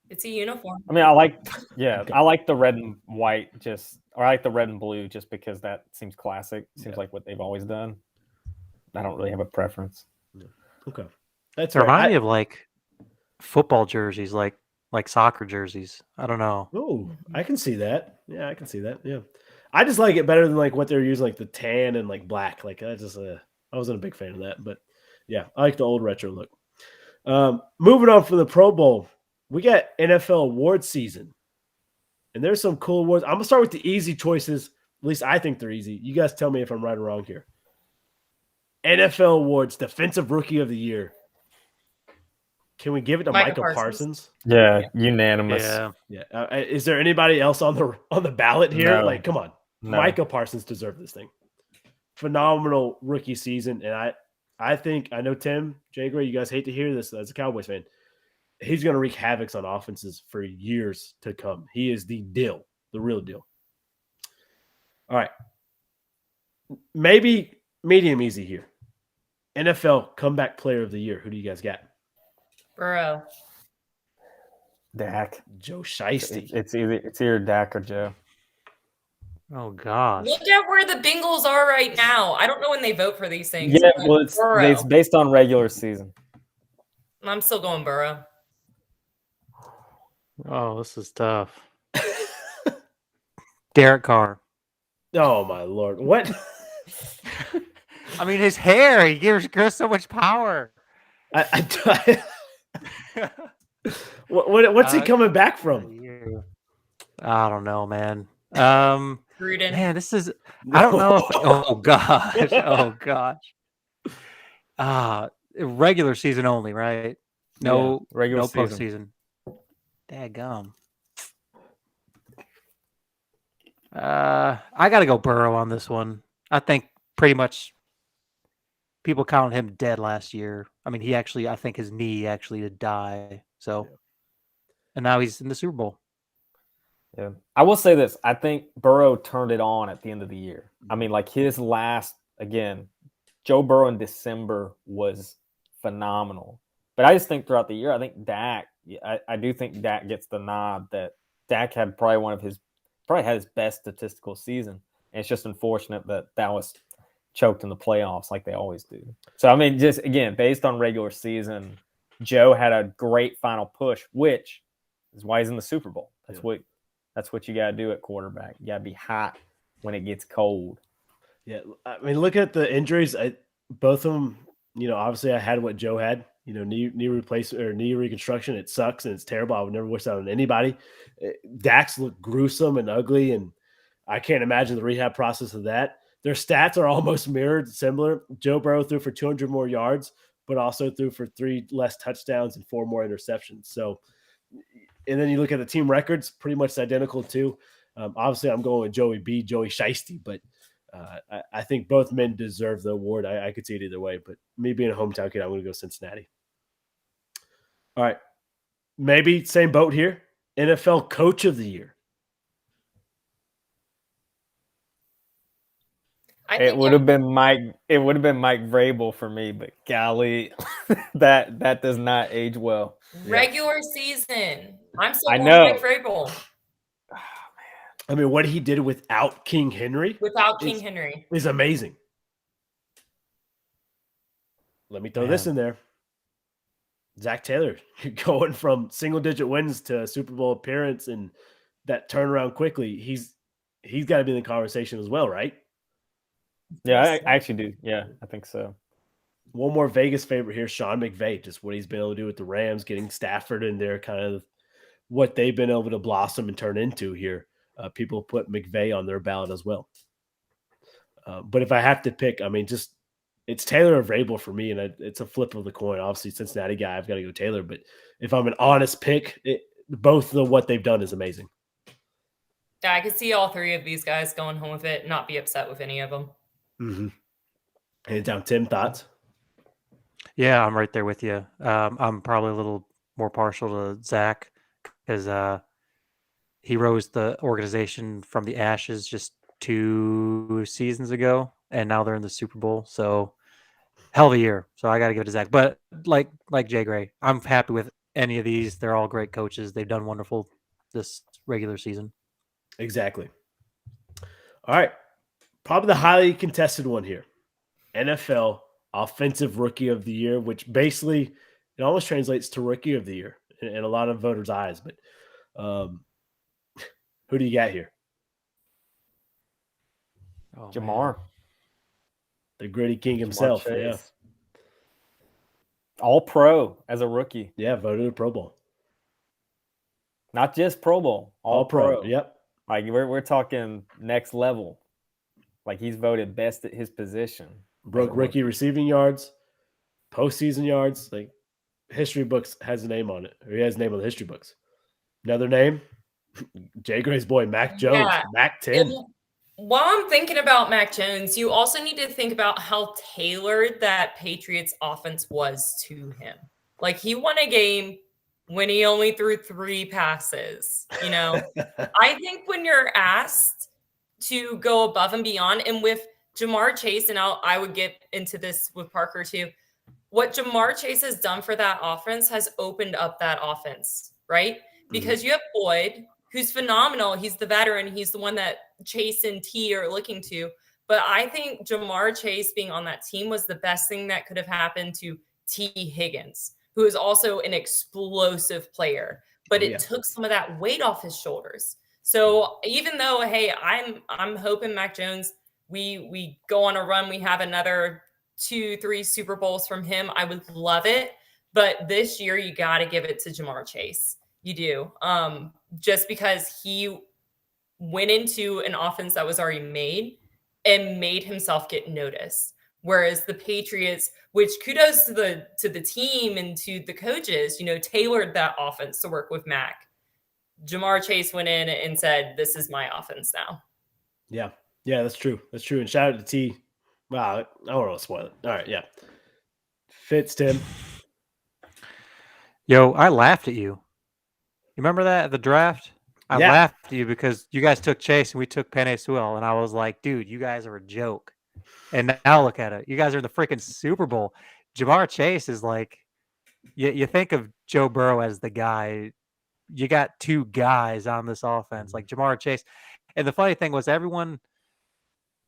[SPEAKER 3] It's a uniform.
[SPEAKER 4] I mean, I like the red and white I like the red and blue just because that seems classic. Seems like what they've always done. I don't really have a preference.
[SPEAKER 1] Yeah. Okay. That's
[SPEAKER 2] remind me of like football jerseys, like soccer jerseys. I don't know.
[SPEAKER 1] Oh, I can see that. Yeah, I can see that. Yeah. I just like it better than like what they're using, like the tan and like black. Like I wasn't a big fan of that, but yeah, I like the old retro look. Moving on from the Pro Bowl, we got NFL award season, and there's some cool awards. I'm gonna start with the easy choices. At least I think they're easy. You guys tell me if I'm right or wrong here. NFL awards, Defensive Rookie of the Year. Can we give it to Micah Parsons?
[SPEAKER 4] Yeah, unanimous.
[SPEAKER 1] Yeah. Is there anybody else on the ballot here?
[SPEAKER 4] No.
[SPEAKER 1] Like, come on. No. Micah Parsons deserved this thing. Phenomenal rookie season. And I think, I know Tim, Jay Gray, you guys hate to hear this as a Cowboys fan. He's going to wreak havoc on offenses for years to come. He is the real deal. All right. Maybe medium easy here. NFL Comeback Player of the Year. Who do you guys got?
[SPEAKER 3] Burrow.
[SPEAKER 4] Dak.
[SPEAKER 1] Joe Shiesty.
[SPEAKER 4] It's either Dak or Joe.
[SPEAKER 2] Oh gosh.
[SPEAKER 3] Look at where the Bengals are right now. I don't know when they vote for these things.
[SPEAKER 4] Yeah,
[SPEAKER 3] but
[SPEAKER 4] well, it's
[SPEAKER 3] Burrow.
[SPEAKER 4] based on regular season.
[SPEAKER 3] I'm still going Burrow.
[SPEAKER 2] Oh, this is tough. Derek Carr.
[SPEAKER 1] Oh my lord! What?
[SPEAKER 2] I mean, his hair. He gives so much power.
[SPEAKER 1] What's he coming back from?
[SPEAKER 2] I don't know, man.
[SPEAKER 3] Gruden.
[SPEAKER 2] Man, this is. I don't know. Oh gosh. Oh gosh. Regular season only, right? No,
[SPEAKER 4] regular
[SPEAKER 2] no
[SPEAKER 4] season.
[SPEAKER 2] postseason. Dadgum. I got to go Burrow on this one. I think pretty much people counted him dead last year. I mean, I think his knee actually did die. So, and now he's in the Super Bowl.
[SPEAKER 4] Yeah, I will say this. I think Burrow turned it on at the end of the year. I mean, like his last, again, Joe Burrow in December was phenomenal. But I just think throughout the year, I think Dak, I do think Dak gets the nod that Dak had probably had his best statistical season. And it's just unfortunate that was choked in the playoffs like they always do. So, I mean, just again, based on regular season, Joe had a great final push, which is why he's in the Super Bowl. That's what you got to do at quarterback. You got to be hot when it gets cold.
[SPEAKER 1] Yeah, I mean, look at the injuries. Both of them, obviously I had what Joe had. Knee replacement or knee reconstruction. It sucks and it's terrible. I would never wish that on anybody. Dax looked gruesome and ugly, and I can't imagine the rehab process of that. Their stats are almost mirrored, similar. Joe Burrow threw for 200 more yards, but also threw for 3 less touchdowns and 4 more interceptions. So, and then you look at the team records, pretty much identical too. Obviously, I'm going with Joey Shiesty, but I think both men deserve the award. I could see it either way, but me being a hometown kid, I'm going to go Cincinnati. All right. Maybe same boat here. NFL Coach of the Year.
[SPEAKER 4] It would have been Mike Vrabel for me, but golly, that does not age well.
[SPEAKER 3] Regular season. I'm still
[SPEAKER 4] I
[SPEAKER 3] going
[SPEAKER 4] know.
[SPEAKER 3] Mike Vrabel.
[SPEAKER 1] I mean, what he did without King Henry is amazing. Let me throw this in there. Zach Taylor going from single-digit wins to a Super Bowl appearance and that turnaround quickly. He's got to be in the conversation as well, right?
[SPEAKER 4] Yeah, I actually do. Yeah, I think so.
[SPEAKER 1] One more Vegas favorite here, Sean McVay, just what he's been able to do with the Rams, getting Stafford in there, kind of what they've been able to blossom and turn into here. People put McVay on their ballot as well. But if I have to pick, I mean, it's Taylor or Vrabel for me, and it's a flip of the coin. Obviously, Cincinnati guy, I've got to go Taylor. But if I'm an honest pick, both of what they've done is amazing.
[SPEAKER 3] Yeah, I could see all 3 of these guys going home with it, not be upset with any of them.
[SPEAKER 1] Mm-hmm. Hands down, Tim, thoughts?
[SPEAKER 2] Yeah, I'm right there with you. I'm probably a little more partial to Zach because he rose the organization from the ashes just 2 seasons ago, and now they're in the Super Bowl. So hell of a year. So I got to give it to Zach. But like Jay Gray, I'm happy with any of these. They're all great coaches. They've done wonderful this regular season.
[SPEAKER 1] Exactly. All right. Probably the highly contested one here. NFL Offensive Rookie of the Year, which basically it almost translates to Rookie of the Year in a lot of voters' eyes. But who do you got here?
[SPEAKER 4] Jamar.
[SPEAKER 1] Man. The gritty king himself. Yeah.
[SPEAKER 4] All pro as a rookie.
[SPEAKER 1] Yeah, voted a Pro Bowl.
[SPEAKER 4] Not just Pro Bowl. All pro.
[SPEAKER 1] Yep.
[SPEAKER 4] Like we're talking next level. Like he's voted best at his position.
[SPEAKER 1] Broke rookie receiving yards, postseason yards. Like history books has a name on it. Or he has a name on the history books. Another name, Jay Gray's boy, Mac Jones.
[SPEAKER 3] Yeah.
[SPEAKER 1] Mac 10.
[SPEAKER 3] And while I'm thinking about Mac Jones, you also need to think about how tailored that Patriots offense was to him. Like he won a game when he only threw 3 passes. I think when you're asked to go above and beyond, and with Jamar Chase, and I would get into this with Parker too, what Jamar Chase has done for that offense has opened up that offense, right? because you have Boyd, who's phenomenal. He's the veteran. He's the one that Chase and T are looking to. But I think Jamar Chase being on that team was the best thing that could have happened to T. Higgins, who is also an explosive player. But it took some of that weight off his shoulders. So even though, hey, I'm hoping Mac Jones, we go on a run, we have another 2-3 Super Bowls from him, I would love it. But this year, you got to give it to Jamar Chase. You do. Just because he went into an offense that was already made and made himself get noticed. Whereas the Patriots, which kudos to the team and to the coaches, tailored that offense to work with Mac. Jamar Chase went in and said, "This is my offense now."
[SPEAKER 1] Yeah, that's true. That's true. And shout out to T. Wow, I don't want to spoil it. All right, yeah. Fitz, Tim.
[SPEAKER 2] Yo, I laughed at you. You remember that at the draft? I laughed at you because you guys took Chase and we took Penei Sewell, and I was like, dude, you guys are a joke. And now look at it. You guys are in the freaking Super Bowl. Jamar Chase is like, you think of Joe Burrow as the guy. You got two guys on this offense, like Jamar Chase. And the funny thing was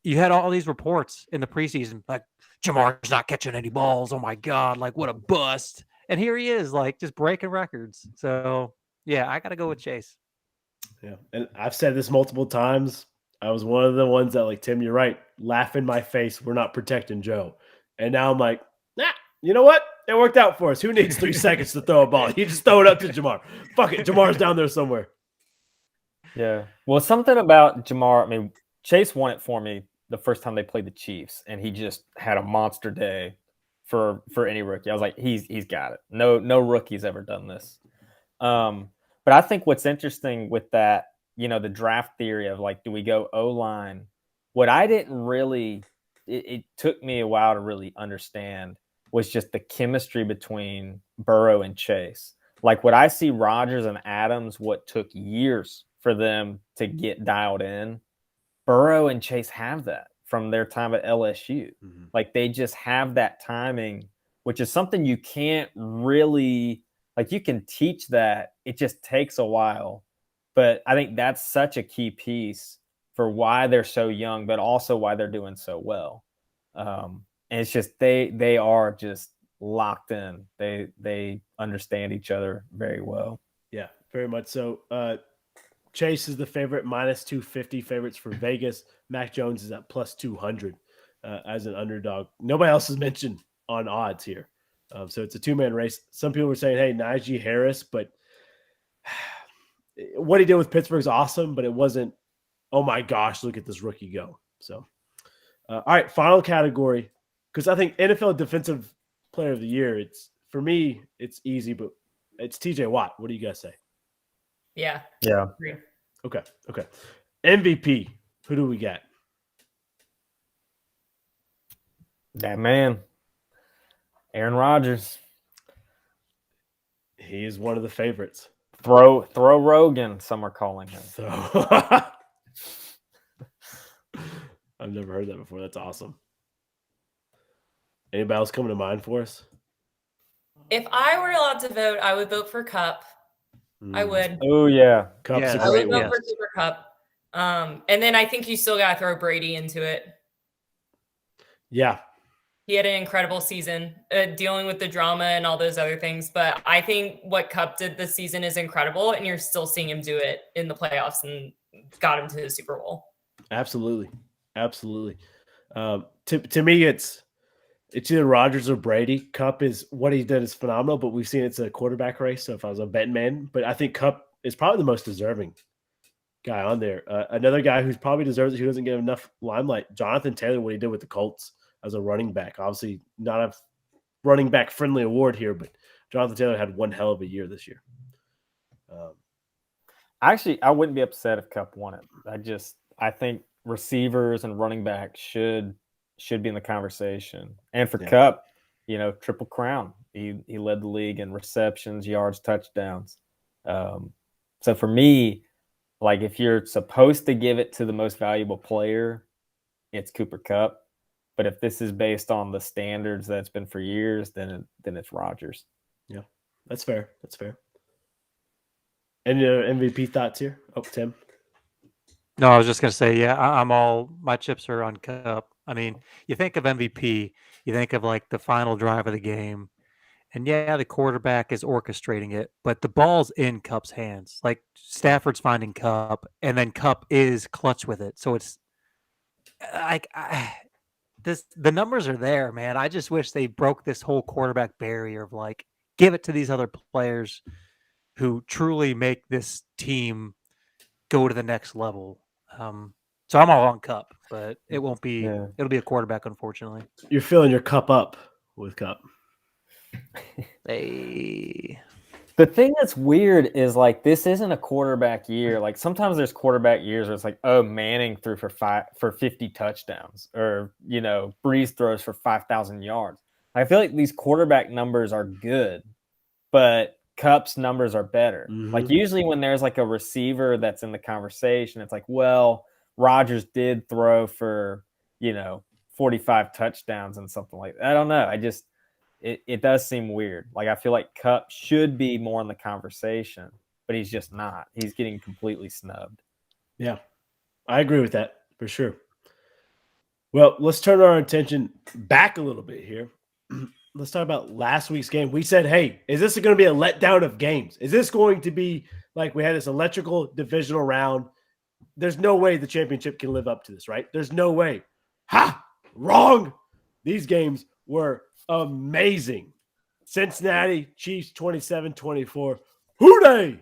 [SPEAKER 2] you had all these reports in the preseason, like, Jamar's not catching any balls. Oh, my God. Like, what a bust. And here he is, like, just breaking records. So, yeah, I got to go with Chase.
[SPEAKER 1] Yeah, and I've said this multiple times. I was one of the ones that, like, Tim, you're right, laugh in my face. We're not protecting Joe. And now I'm like, you know what? It worked out for us. Who needs 3 seconds to throw a ball? You just throw it up to Jamar. Fuck it. Jamar's down there somewhere.
[SPEAKER 4] Yeah. Well, something about Jamar. I mean, Chase won it for me the first time they played the Chiefs, and he just had a monster day for any rookie. I was like, he's got it. No rookie's ever done this. But I think what's interesting with that, the draft theory of, like, do we go O-line? What I didn't really, it took me a while to really understand was just the chemistry between Burrow and Chase. Like, what I see Rodgers and Adams, what took years for them to get dialed in, Burrow and Chase have that from their time at LSU. Mm-hmm. Like, they just have that timing, which is something you can't really, like, you can teach that. It just takes a while. But I think that's such a key piece for why they're so young, but also why they're doing so well. And it's just they are just locked in. They understand each other very well.
[SPEAKER 1] Yeah, very much so. Chase is the favorite, minus 250 favorites for Vegas. Mac Jones is at plus 200 as an underdog. Nobody else is mentioned on odds here. So it's a two-man race. Some people were saying, hey, Najee Harris, but what he did with Pittsburgh is awesome, but it wasn't, oh my gosh, look at this rookie go. So, all right, final category, because I think NFL Defensive Player of the Year, for me, it's easy, but it's TJ Watt. What do you guys say?
[SPEAKER 3] Yeah.
[SPEAKER 1] Okay. MVP, who do we got?
[SPEAKER 4] That man, Aaron Rodgers.
[SPEAKER 1] He is one of the favorites.
[SPEAKER 4] Throw Rogan, some are calling him.
[SPEAKER 1] So I've never heard that before. That's awesome. Anybody else coming to mind for us?
[SPEAKER 3] If I were allowed to vote, I would vote for Cup. I would.
[SPEAKER 4] Oh, yeah.
[SPEAKER 1] Cup's a
[SPEAKER 3] I
[SPEAKER 1] great
[SPEAKER 3] would vote
[SPEAKER 1] one.
[SPEAKER 3] for Cooper Cup. And then I think you still got to throw Brady into it.
[SPEAKER 1] Yeah.
[SPEAKER 3] He had an incredible season dealing with the drama and all those other things. But I think what Cup did this season is incredible, and you're still seeing him do it in the playoffs and got him to the Super Bowl.
[SPEAKER 1] Absolutely. To me, it's either Rodgers or Brady. Cup is what he did is phenomenal, but we've seen it's a quarterback race. So if I was a betting man, but I think Cup is probably the most deserving guy on there. Another guy who's probably deserves it, who doesn't get enough limelight, Jonathan Taylor, what he did with the Colts as a running back. Obviously not a running back friendly award here, but Jonathan Taylor had one hell of a year this year.
[SPEAKER 4] Actually, I wouldn't be upset if Cup won it. I think receivers and running backs should be in the conversation. And for Cup, triple crown. He led the league in receptions, yards, touchdowns. So for me, like, if you're supposed to give it to the most valuable player, it's Cooper Kupp. But if this is based on the standards that's been for years, then it's Rodgers.
[SPEAKER 1] Yeah, that's fair. That's fair. All right, Any other MVP thoughts here? Oh, Tim.
[SPEAKER 2] No, I was just gonna say, yeah, I'm all my chips are on Cup. I mean, you think of MVP, you think of like the final drive of the game, and yeah, the quarterback is orchestrating it, but the ball's in Cup's hands. Like Stafford's finding Cup, and then Cup is clutch with it. So it's like the numbers are there, man. I just wish they broke this whole quarterback barrier of like give it to these other players who truly make this team go to the next level. So I'm all on Cup, but it won't be.
[SPEAKER 4] Yeah.
[SPEAKER 2] It'll be a quarterback, unfortunately.
[SPEAKER 1] You're filling your cup up with Cup.
[SPEAKER 2] Hey,
[SPEAKER 4] The thing that's weird is like this isn't a quarterback year. Like sometimes there's quarterback years where it's like, oh, Manning threw for 50 touchdowns, or Breeze throws for 5,000 yards. I feel like these quarterback numbers are good, but Cup's numbers are better.
[SPEAKER 1] Mhm.
[SPEAKER 4] Like usually when there's like a receiver that's in the conversation, it's like, well, Rodgers did throw for 45 touchdowns and something like that. I don't know. It does seem weird. Like I feel like Cup should be more in the conversation, but he's just not. He's getting completely snubbed.
[SPEAKER 1] Yeah, I agree with that for sure. Well, let's turn our attention back a little bit here. Let's talk about last week's game. We said, hey, is this going to be a letdown of games? Is this going to be like we had this electrical divisional round? There's no way the championship can live up to this, right? There's no way. Ha! Wrong. These games were amazing. Cincinnati Chiefs 27-24. Hooday!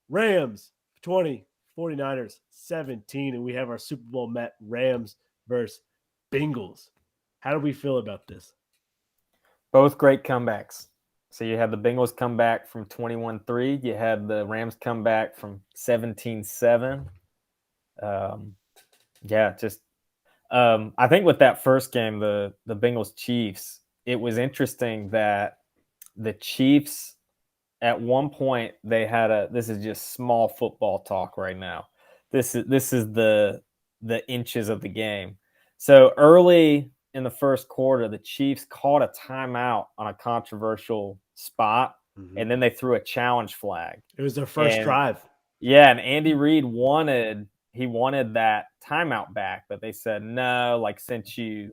[SPEAKER 1] Rams 20. 49ers 17. And we have our Super Bowl met Rams versus Bengals. How do we feel about this?
[SPEAKER 4] Both great comebacks. So you had the Bengals come back from 21-3. You had the Rams come back from 17-7. I think with that first game, the Bengals Chiefs, it was interesting that the Chiefs at one point they had this is just small football talk right now. This is the inches of the game. So early in the first quarter, the Chiefs called a timeout on a controversial spot, and then they threw a challenge flag.
[SPEAKER 1] It was their first drive.
[SPEAKER 4] Yeah, and Andy Reid wanted that timeout back, but they said no. Like since you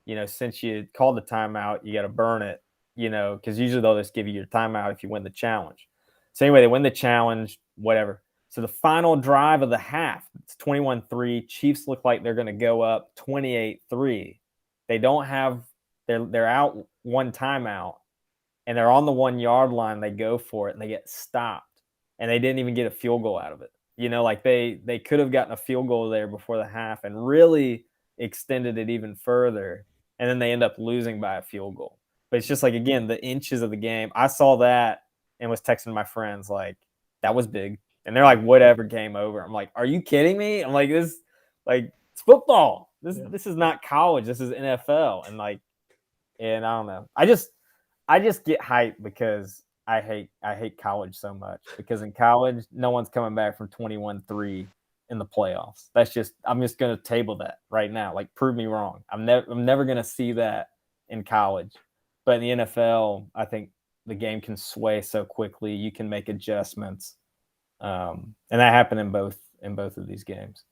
[SPEAKER 4] called the timeout, you got to burn it. Because usually they'll just give you your timeout if you win the challenge. So anyway, they win the challenge, whatever. So the final drive of the half, it's 21-3. Chiefs look like they're going to go up 28-3. They don't have they're out one timeout, and they're on the 1 yard line. They go for it and they get stopped, and they didn't even get a field goal out of it. Like they could have gotten a field goal there before the half and really extended it even further, and then they end up losing by a field goal. But it's just like, again, the inches of the game. I saw that and was texting my friends like, that was big. And they're like, whatever, game over. I'm like, are you kidding me? I'm like, it's football. This is not college. This is NFL. And I don't know. I just get hyped because I hate college so much. Because in college, no one's coming back from 21-3 in the playoffs. I'm just gonna table that right now. Like, prove me wrong. I'm never gonna see that in college. But in the NFL, I think the game can sway so quickly. You can make adjustments, and that happened in both of these games.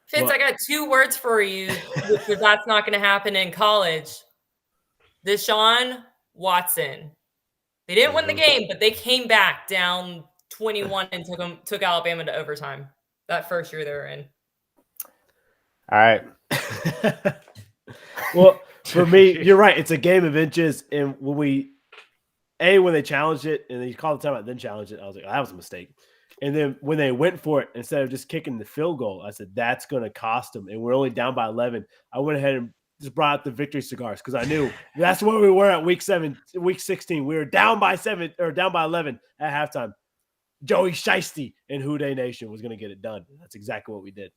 [SPEAKER 3] Fitz, I got 2 words for you because that's not going to happen in college. Deshaun Watson. They didn't win the game, but they came back down 21 and took Alabama to overtime that first year they were in.
[SPEAKER 4] All right.
[SPEAKER 1] Well, for me, you're right. It's a game of inches. And when they challenged it and they called the timeout, then challenged it, I was like, oh, that was a mistake. And then when they went for it, instead of just kicking the field goal, I said, that's going to cost them. And we're only down by 11. I went ahead and just brought out the victory cigars because I knew that's where we were at week 16. We were down by 11 at halftime. Joey Shiesty and Houday Nation was going to get it done. That's exactly what we did.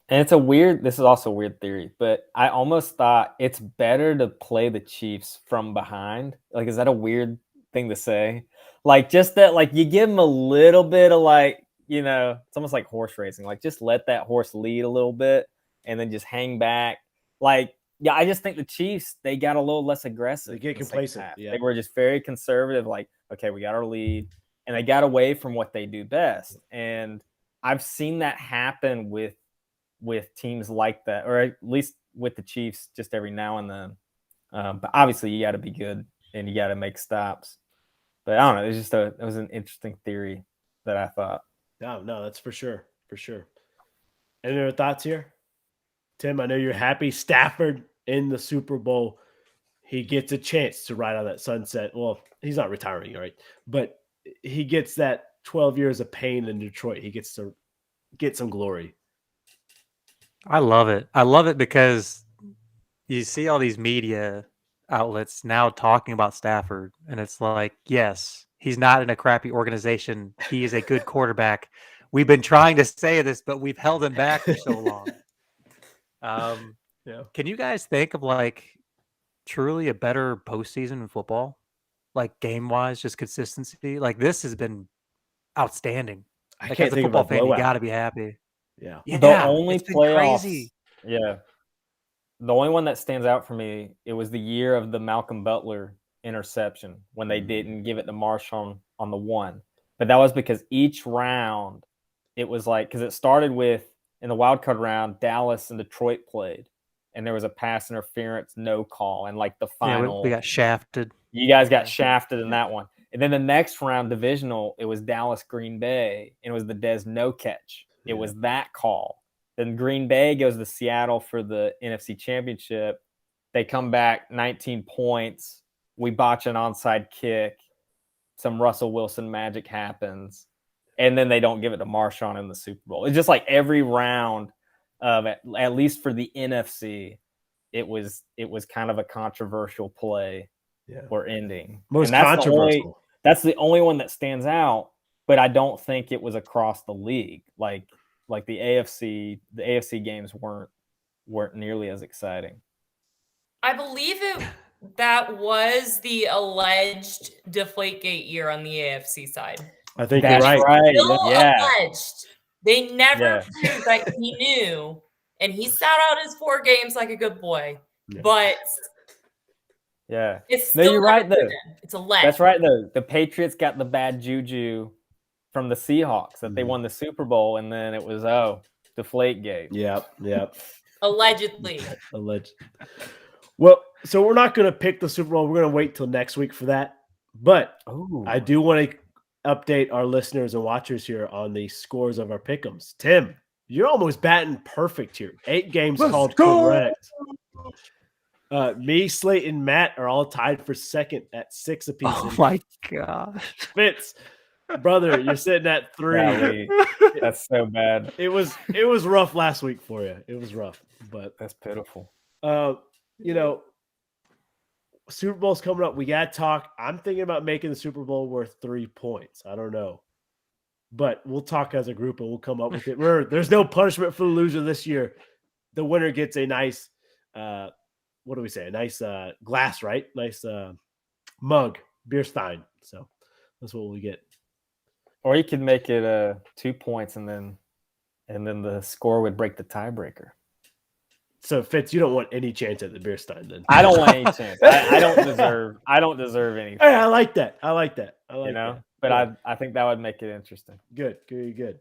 [SPEAKER 4] And this is also a weird theory, but I almost thought it's better to play the Chiefs from behind. Like, is that a weird thing to say? Like, just that, like, you give them a little bit of it's almost like horse racing. Like, just let that horse lead a little bit and then just hang back. Like, yeah, I just think the Chiefs, they got a little less aggressive.
[SPEAKER 1] They get complacent. Yeah.
[SPEAKER 4] They were just very conservative. Like, okay, we got our lead. and they got away from what they do best. And I've seen that happen with teams like that, or at least with the Chiefs, just every now and then. But obviously, you got to be good and you got to make stops. But I don't know. It was an interesting theory that I thought.
[SPEAKER 1] No, that's for sure. Any other thoughts here? Tim, I know you're happy. Stafford in the Super Bowl. He gets a chance to ride on that sunset. Well, he's not retiring, right? But he gets that 12 years of pain in Detroit. He gets to get some glory.
[SPEAKER 2] I love it. I love it because you see all these media outlets now talking about Stafford, and it's like, yes, he's not in a crappy organization. He is a good quarterback. We've been trying to say this, but we've held him back for so long.
[SPEAKER 1] Yeah.
[SPEAKER 2] Can you guys think of like truly a better postseason in football? Like game wise, just consistency. Like this has been outstanding.
[SPEAKER 1] I
[SPEAKER 2] Like
[SPEAKER 1] can't
[SPEAKER 2] as a
[SPEAKER 1] think of
[SPEAKER 2] football
[SPEAKER 1] a
[SPEAKER 2] fan, you
[SPEAKER 1] blowout.
[SPEAKER 2] got to be happy.
[SPEAKER 1] Yeah.
[SPEAKER 2] Yeah,
[SPEAKER 4] The only
[SPEAKER 2] it's been
[SPEAKER 4] playoffs,
[SPEAKER 2] crazy.
[SPEAKER 4] yeah. The only one that stands out for me, it was the year of the Malcolm Butler interception when they didn't give it to Marshawn on the one. But that was because each round, it was like, because it started with, in the wild card round, Dallas and Detroit played, and there was a pass interference, no call, and like the final.
[SPEAKER 2] Yeah, we got shafted.
[SPEAKER 4] You guys got shafted in that one. And then the next round, divisional, it was Dallas Green Bay, and it was the Dez no catch. It was that call. Then Green Bay goes to Seattle for the NFC Championship. They come back 19 points. We botch an onside kick. Some Russell Wilson magic happens. And then they don't give it to Marshawn in the Super Bowl. It's just like every round of at least for the NFC, it was kind of a controversial play or ending.
[SPEAKER 1] Most
[SPEAKER 4] and
[SPEAKER 1] controversial.
[SPEAKER 4] That's the only one that stands out, but I don't think it was across the league. Like the AFC games weren't nearly as exciting.
[SPEAKER 3] I believe that was the alleged Deflategate year on the AFC side.
[SPEAKER 1] I think
[SPEAKER 4] That's
[SPEAKER 1] you're right.
[SPEAKER 3] Still
[SPEAKER 4] Yeah.
[SPEAKER 3] alleged. They never proved that he knew, and he sat out his 4 games like a good boy.
[SPEAKER 1] Yeah.
[SPEAKER 3] But
[SPEAKER 4] yeah,
[SPEAKER 3] it's still
[SPEAKER 4] you're right though.
[SPEAKER 3] It's alleged.
[SPEAKER 4] That's right though. The Patriots got the bad juju from the Seahawks that they won the Super Bowl, and then it was Deflategate.
[SPEAKER 1] Yep.
[SPEAKER 3] Allegedly.
[SPEAKER 1] Alleged. Well, so we're not going to pick the Super Bowl. We're going to wait till next week for that. But I do want to update our listeners and watchers here on the scores of our pick'ems. Tim, you're almost batting perfect here. 8 games called correct. Me, Slate, and Matt are all tied for second at 6 apiece.
[SPEAKER 2] Oh my gosh.
[SPEAKER 1] Fitz, brother, you're sitting at 3.
[SPEAKER 4] Golly, that's so bad.
[SPEAKER 1] It was rough last week for you. It was rough, but
[SPEAKER 4] That's pitiful.
[SPEAKER 1] Super Bowl's coming up. We got to talk. I'm thinking about making the Super Bowl worth 3 points. I don't know. But we'll talk as a group and we'll come up with it. There's no punishment for the loser this year. The winner gets a nice, what do we say? A nice glass, right? Nice mug, beer stein. So that's what we get.
[SPEAKER 4] Or you could make it 2 points and then the score would break the tiebreaker.
[SPEAKER 1] So Fitz, you don't want any chance at the beer stein then.
[SPEAKER 4] I don't want any chance. I don't deserve anything.
[SPEAKER 1] Hey, I like that.
[SPEAKER 4] But I think that would make it interesting.
[SPEAKER 1] Good.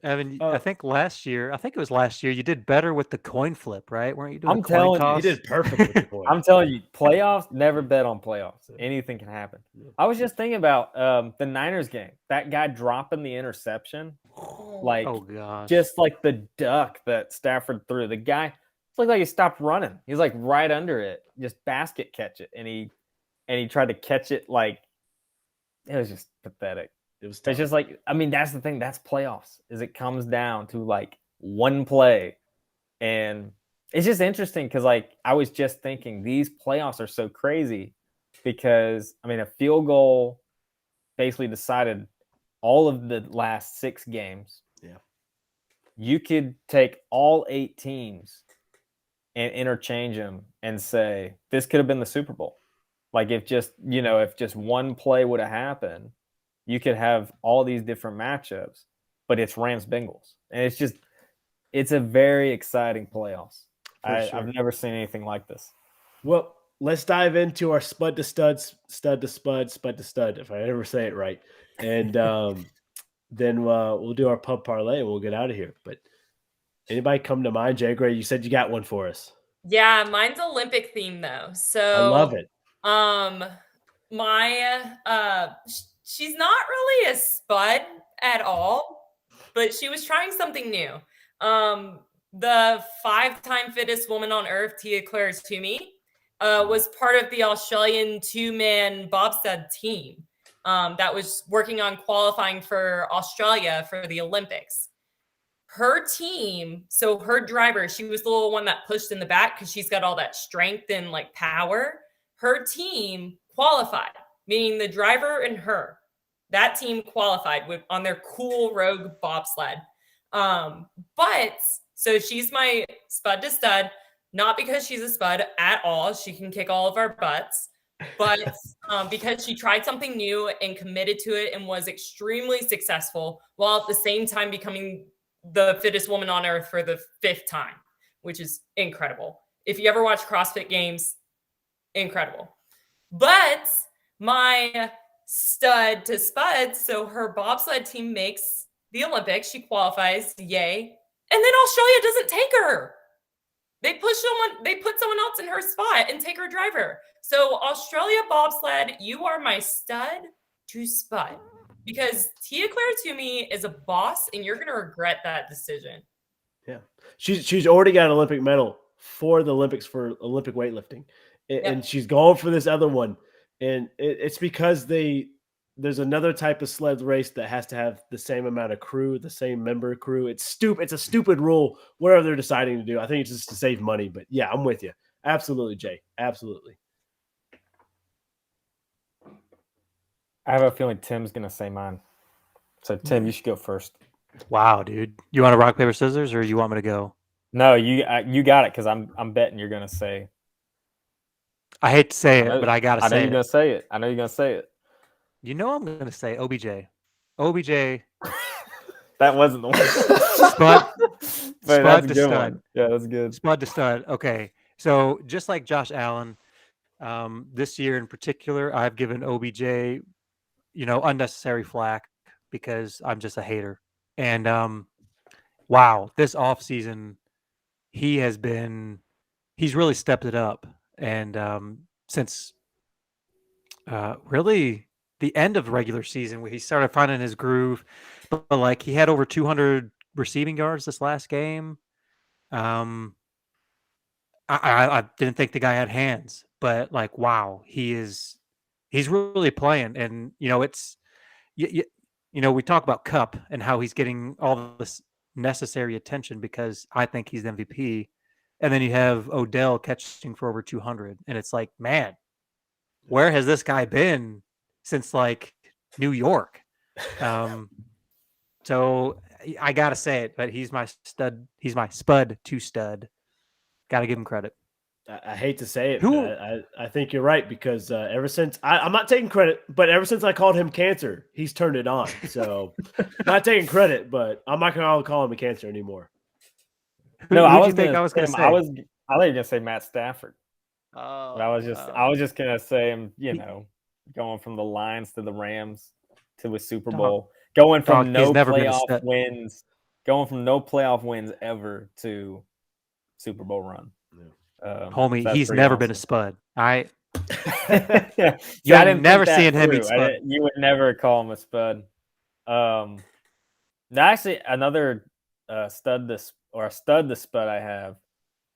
[SPEAKER 2] Evan, I think it was last year, you did better with the coin flip, right? Weren't you doing
[SPEAKER 4] I'm
[SPEAKER 2] a coin
[SPEAKER 4] telling you,
[SPEAKER 2] toss?
[SPEAKER 1] He did perfect with the coin.
[SPEAKER 4] I'm telling you, playoffs, never bet on playoffs. Anything can happen. I was just thinking about the Niners game. That guy dropping the interception. Like,
[SPEAKER 2] oh gosh.
[SPEAKER 4] just like the duck that Stafford threw. The guy looked like he stopped running. He's like right under it, just basket catch it. And he tried to catch it like, it was just pathetic. It's just like, I mean, that's the thing. That's playoffs, is it comes down to like one play. And it's just interesting because like I was just thinking these playoffs are so crazy because, I mean, a field goal basically decided all of the last 6 games.
[SPEAKER 1] Yeah.
[SPEAKER 4] You could take all 8 teams and interchange them and say, this could have been the Super Bowl. Like if just one play would have happened, you could have all these different matchups, but it's Rams-Bengals. And it's a very exciting playoffs.
[SPEAKER 1] Sure.
[SPEAKER 4] I've never seen anything like this.
[SPEAKER 1] Well, let's dive into our spud to stud, stud to spud, spud to stud, if I ever say it right. And then we'll do our pub parlay and we'll get out of here. But anybody come to mind, Jay Gray? You said you got one for us.
[SPEAKER 3] Yeah, mine's Olympic theme though.
[SPEAKER 1] I love it.
[SPEAKER 3] She's not really a spud at all, but she was trying something new. The 5-time fittest woman on earth, Tia-Clair Toomey, was part of the Australian 2-man bobsled team that was working on qualifying for Australia for the Olympics. Her team, so her driver, she was the little one that pushed in the back because she's got all that strength and like power. Her team qualified, meaning the driver and her, that team qualified on their cool rogue bobsled. But so she's my spud to stud, not because she's a spud at all. She can kick all of our butts, but because she tried something new and committed to it and was extremely successful while at the same time becoming the fittest woman on earth for the 5th time, which is incredible. If you ever watch CrossFit Games, incredible. But my stud to spud, so her bobsled team makes the Olympics. She qualifies, yay. And then Australia doesn't take her. They put someone else in her spot and take her driver. So Australia bobsled, you are my stud to spud. Because Tia-Clair Toomey is a boss, and you're going to regret that decision.
[SPEAKER 1] Yeah. She's already got an Olympic medal for the Olympics for Olympic weightlifting. And she's going for this other one. And it's because there's another type of sled race that has to have the same amount of crew, the same member crew. It's stupid. It's a stupid rule, whatever they're deciding to do. I think it's just to save money. But yeah, I'm with you. Absolutely, Jay. Absolutely.
[SPEAKER 4] I have a feeling Tim's going to say mine. So, Tim, you should go first.
[SPEAKER 2] Wow, dude. You want to rock, paper, scissors, or you want me to go?
[SPEAKER 4] No, you got it because I'm betting you're going to say.
[SPEAKER 2] I hate to say it, but I got to say it.
[SPEAKER 4] I know you're going to say it. I know you're going to say it.
[SPEAKER 2] You know I'm going to say OBJ. OBJ.
[SPEAKER 4] That wasn't the one.
[SPEAKER 2] Spud to stud.
[SPEAKER 4] Yeah, that's good.
[SPEAKER 2] Spud to stud. Okay. So just like Josh Allen, this year in particular, I've given OBJ, unnecessary flack because I'm just a hater. And wow, this offseason, he's really stepped it up. And since really the end of regular season, where he started finding his groove, but like he had over 200 receiving yards this last game. I didn't think the guy had hands, but like, wow, he's really playing. And, it's, we talk about Cup and how he's getting all this necessary attention because I think he's the MVP. And then you have Odell catching for over 200. And it's like, man, where has this guy been since like New York? So I got to say it, but he's my stud. He's my spud to stud. Got to give him credit.
[SPEAKER 1] I hate to say it, but I think you're right because ever since I'm not taking credit, but ever since I called him cancer, he's turned it on. So not taking credit, but I'm not going to call him a cancer anymore.
[SPEAKER 4] No, I was
[SPEAKER 2] going to say.
[SPEAKER 4] I thought you were going to say Matt Stafford.
[SPEAKER 2] Oh,
[SPEAKER 4] I was just going to say him, going from the Lions to the Rams to a Super Bowl, going from no playoff wins ever to Super Bowl run.
[SPEAKER 2] Homie, he's never been a spud.
[SPEAKER 4] You've
[SPEAKER 2] never seen him be spud.
[SPEAKER 4] You would never call him a spud. Actually, another stud to spud I have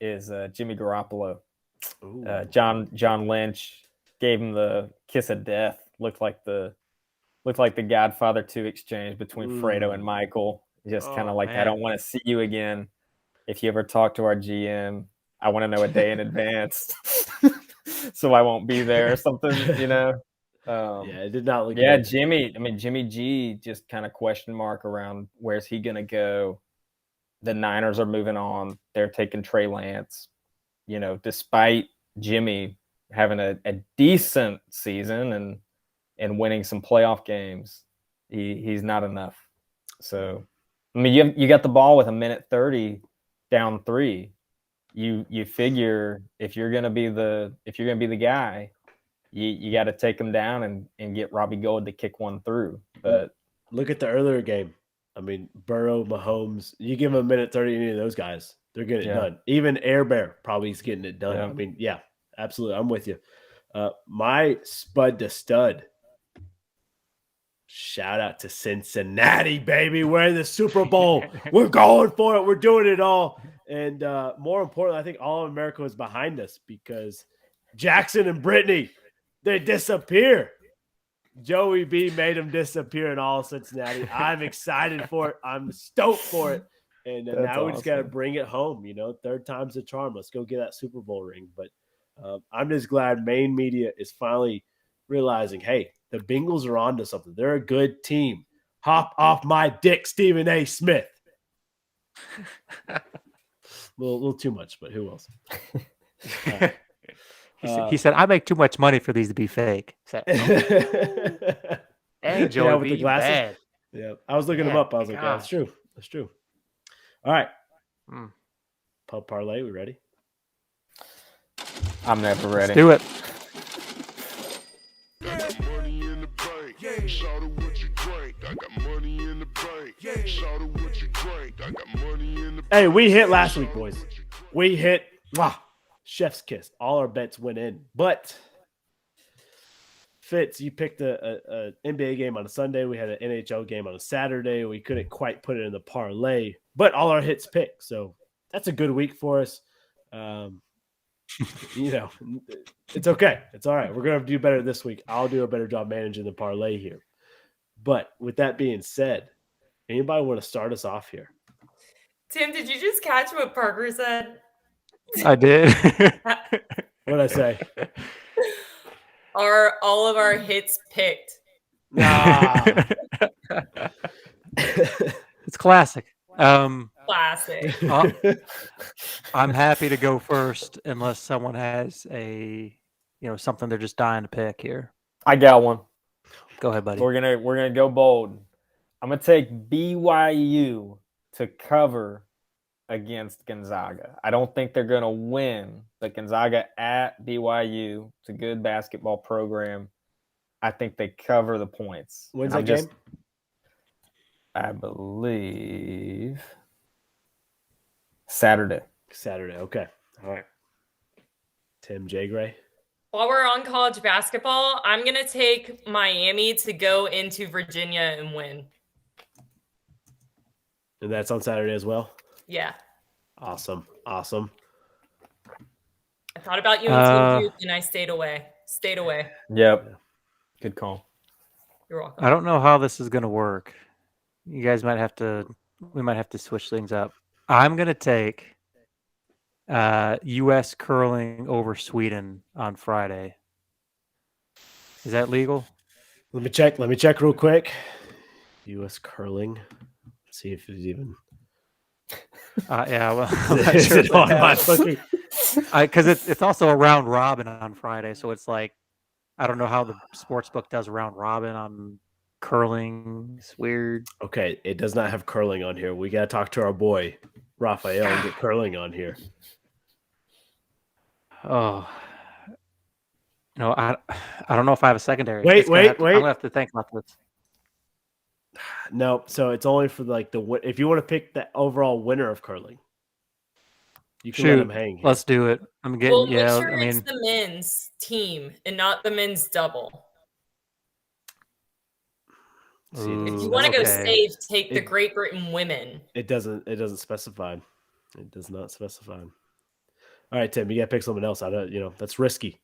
[SPEAKER 4] is Jimmy Garoppolo. John Lynch gave him the kiss of death. Looked like the Godfather 2 exchange between Fredo and Michael. Just kind of like, man. I don't want to see you again. If you ever talk to our GM, I want to know a day in advance, so I won't be there or something. Yeah,
[SPEAKER 1] it did not look.
[SPEAKER 4] Yeah, good. Jimmy G, just kind of question mark around where's he gonna go. The Niners are moving on. They're taking Trey Lance. Despite Jimmy having a decent season and winning some playoff games, he's not enough. So, you got the ball with 1:30 down 3. You figure if you're gonna be the guy, you got to take him down and get Robbie Gold to kick one through. But
[SPEAKER 1] look at the earlier game. I mean, Burrow, Mahomes, you give them a minute 30, any of those guys, they're getting it done. Even Air Bear probably is getting it done.
[SPEAKER 4] Yeah.
[SPEAKER 1] I mean, yeah, absolutely. I'm with you. My spud to stud. Shout out to Cincinnati, baby. We're in the Super Bowl. We're going for it. We're doing it all. And more importantly, I think all of America was behind us because Jackson and Brittany, they disappear. Joey B made them disappear in all of Cincinnati. I'm excited for it. I'm stoked for it. And now we just got to bring it home. You know, third time's the charm. Let's go get that Super Bowl ring. But I'm just glad main media is finally realizing, hey, the Bengals are on to something. They're a good team. Hop off my dick, Stephen A. Smith. A little too much, but who else?
[SPEAKER 2] He said, I make too much money for these to be fake. Said, hey, Joey,
[SPEAKER 1] with the glasses.
[SPEAKER 2] Bad.
[SPEAKER 1] Yeah, I was looking them up. I was like, yeah, that's true. That's true. All right. Pub parlay, we ready?
[SPEAKER 4] I'm never ready.
[SPEAKER 2] Let's do it.
[SPEAKER 1] Hey, we hit last week, boys. We hit. Wow. Chef's kiss. All our bets went in. But Fitz, you picked a NBA game on a Sunday. We had an NHL game on a Saturday. We couldn't quite put it in the parlay, but all our hits picked. So that's a good week for us. You know, it's okay. It's all right. We're going to do better this week. I'll do a better job managing the parlay here. But with that being said, anybody want to start us off here?
[SPEAKER 3] Tim, did you just catch what Parker said?
[SPEAKER 2] I did.
[SPEAKER 1] What'd I say?
[SPEAKER 3] Are all of our hits picked?
[SPEAKER 1] Nah.
[SPEAKER 2] It's classic.
[SPEAKER 3] Classic.
[SPEAKER 2] I'm happy to go first unless someone has something they're just dying to pick here.
[SPEAKER 4] I got one.
[SPEAKER 2] Go ahead, buddy.
[SPEAKER 4] We're gonna go bold. I'm gonna take BYU to cover against Gonzaga. I don't think they're gonna win, but Gonzaga at BYU, it's a good basketball program. I think they cover the points.
[SPEAKER 1] When's that game?
[SPEAKER 4] I believe Saturday.
[SPEAKER 1] Okay. All right. Tim J. Gray.
[SPEAKER 3] While we're on college basketball, I'm going to take Miami to go into Virginia and win.
[SPEAKER 1] And that's on Saturday as well?
[SPEAKER 3] Yeah.
[SPEAKER 1] Awesome.
[SPEAKER 3] I thought about you and Team Duke, and I stayed away.
[SPEAKER 4] Yep. Good call.
[SPEAKER 3] You're welcome.
[SPEAKER 2] I don't know how this is going to work. You guys we might have to switch things up. I'm going to take U.S. curling over Sweden on Friday. Is that legal?
[SPEAKER 1] Let me check real quick. U.S. curling. Let's see if it's even.
[SPEAKER 2] Yeah, well, I'm not sure because it's also a round robin on Friday, so it's like I don't know how the sports book does round robin on curling. It's weird.
[SPEAKER 1] Okay, it does not have curling on here. We got to talk to our boy Raphael and get curling on here.
[SPEAKER 2] Oh, no, I don't know if I have a secondary.
[SPEAKER 1] Wait.
[SPEAKER 2] I'm gonna have to think about this.
[SPEAKER 1] No, so it's only for if you want to pick the overall winner of curling, you can let them hang here.
[SPEAKER 2] Let's do it. I'm getting
[SPEAKER 3] make sure it's the men's team and not the men's double. If you want to go safe, take the Great Britain women.
[SPEAKER 1] It doesn't specify. It does not specify. All right, Tim, you got to pick someone else. That's risky.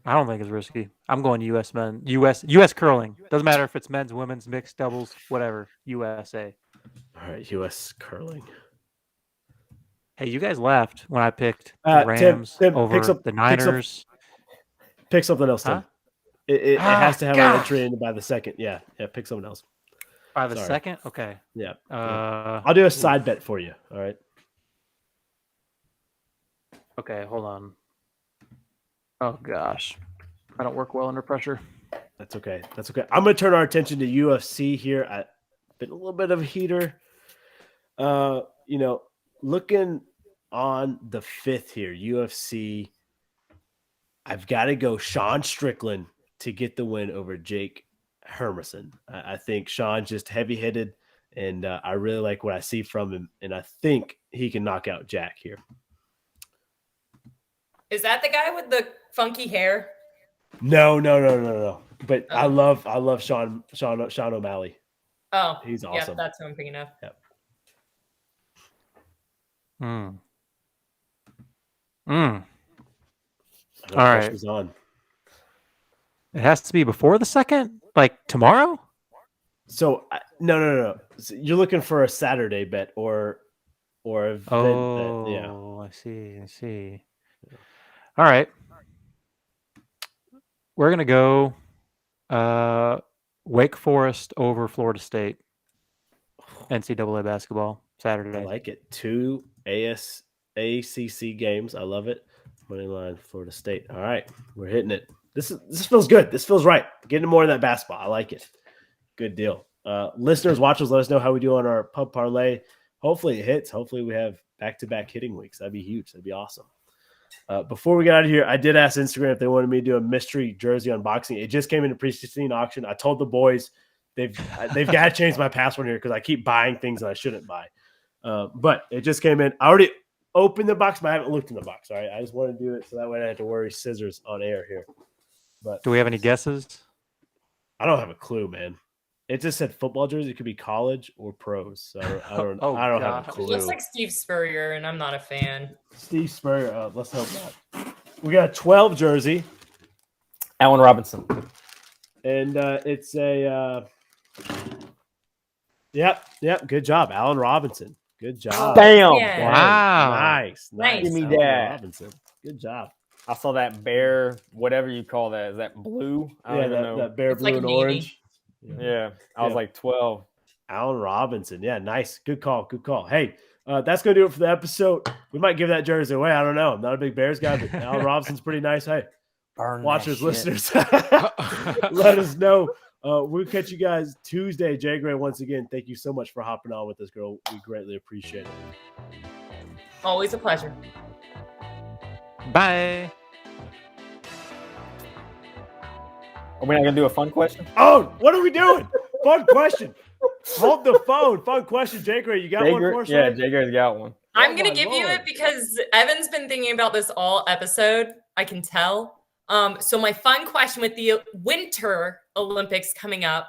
[SPEAKER 2] I don't think it's risky. I'm going U.S. men. U.S. curling. Doesn't matter if it's men's, women's, mixed doubles, whatever. USA.
[SPEAKER 1] All right, U.S. curling.
[SPEAKER 2] Hey, you guys laughed when I picked the Rams
[SPEAKER 1] Tim,
[SPEAKER 2] over the Niners.
[SPEAKER 1] Pick something else, Tim. Huh? It has to have an entry in by the second. Yeah, pick someone else.
[SPEAKER 2] By the second? Okay.
[SPEAKER 1] Yeah. I'll do a side bet for you. All right.
[SPEAKER 2] Okay, hold on. Oh, gosh. I don't work well under pressure.
[SPEAKER 1] That's okay. I'm going to turn our attention to UFC here. I've been a little bit of a heater. Looking on the 5th here, UFC, I've got to go Sean Strickland to get the win over Jake Hermerson. I think Sean's just heavy-hitted, and I really like what I see from him, and I think he can knock out Jack here.
[SPEAKER 3] Is that the guy with the funky hair?
[SPEAKER 1] No. But
[SPEAKER 3] Oh.
[SPEAKER 1] I love Sean O'Malley.
[SPEAKER 3] Oh,
[SPEAKER 1] He's
[SPEAKER 3] yeah,
[SPEAKER 1] awesome.
[SPEAKER 3] that's who I'm thinking of.
[SPEAKER 1] Yep.
[SPEAKER 2] All right.
[SPEAKER 1] On.
[SPEAKER 2] It has to be before the second, like tomorrow.
[SPEAKER 1] So no. So you're looking for a Saturday bet or a event bet. Yeah.
[SPEAKER 2] I see. All right. We're gonna go Wake Forest over Florida State. NCAA basketball Saturday.
[SPEAKER 1] I like it. 2 ACC games. I love it. Moneyline Florida State. All right, we're hitting it. This feels good. This feels right. Getting more of that basketball. I like it. Good deal. Listeners, watchers, let us know how we do on our pub parlay. Hopefully it hits. Hopefully we have back-to-back hitting weeks. That'd be huge. That'd be awesome. Before we get out of here, I did ask Instagram if they wanted me to do a mystery jersey unboxing. It just came into pre-season auction. I told the boys they've got to change my password here because I keep buying things that I shouldn't buy. But it just came in. I already opened the box, but I haven't looked in the box. All right, I just want to do it so that way I don't have to worry scissors on air here. But
[SPEAKER 2] do we have any guesses?
[SPEAKER 1] I don't have a clue, man. It just said football jersey. It could be college or pros. So I don't have a clue.
[SPEAKER 3] It looks like Steve Spurrier, and I'm not a fan.
[SPEAKER 1] Steve Spurrier. Let's hope not. We got a 12 jersey.
[SPEAKER 4] Allen Robinson.
[SPEAKER 1] And it's a yep. Good job, Allen Robinson. Good job.
[SPEAKER 4] Bam!
[SPEAKER 3] Yeah.
[SPEAKER 2] Wow.
[SPEAKER 1] Nice.
[SPEAKER 3] Nice.
[SPEAKER 4] Give me
[SPEAKER 1] Allen
[SPEAKER 4] that.
[SPEAKER 1] Robinson. Good job.
[SPEAKER 4] I saw that bear, whatever you call that. Is that blue? I don't even know.
[SPEAKER 1] That bear
[SPEAKER 3] It's
[SPEAKER 1] blue
[SPEAKER 3] like
[SPEAKER 1] and
[SPEAKER 3] navy.
[SPEAKER 1] orange.
[SPEAKER 4] Yeah, I was
[SPEAKER 1] Yeah.
[SPEAKER 4] like 12.
[SPEAKER 1] Allen Robinson. Yeah, nice. Good call. Hey, that's going to do it for the episode. We might give that jersey away. I don't know. I'm not a big Bears guy, but Allen Robinson's pretty nice. Hey,
[SPEAKER 4] Burn that
[SPEAKER 1] watchers,
[SPEAKER 4] shit.
[SPEAKER 1] listeners, let us know. We'll catch you guys Tuesday. Jay Gray, once again, thank you so much for hopping on with us, girl. We greatly appreciate it.
[SPEAKER 3] Always a pleasure.
[SPEAKER 2] Bye.
[SPEAKER 4] Are we not going to do a fun question?
[SPEAKER 1] Oh, what are we doing? Fun question. Hold the phone. Fun question. Jay Gray, you got one for us?
[SPEAKER 4] Yeah,
[SPEAKER 1] right?
[SPEAKER 4] Jay Gray's got one.
[SPEAKER 3] I'm
[SPEAKER 1] Oh
[SPEAKER 3] gonna
[SPEAKER 1] my
[SPEAKER 3] give you
[SPEAKER 1] Lord.
[SPEAKER 3] it because Evan's been thinking about this all episode. I can tell. So my fun question with the Winter Olympics coming up: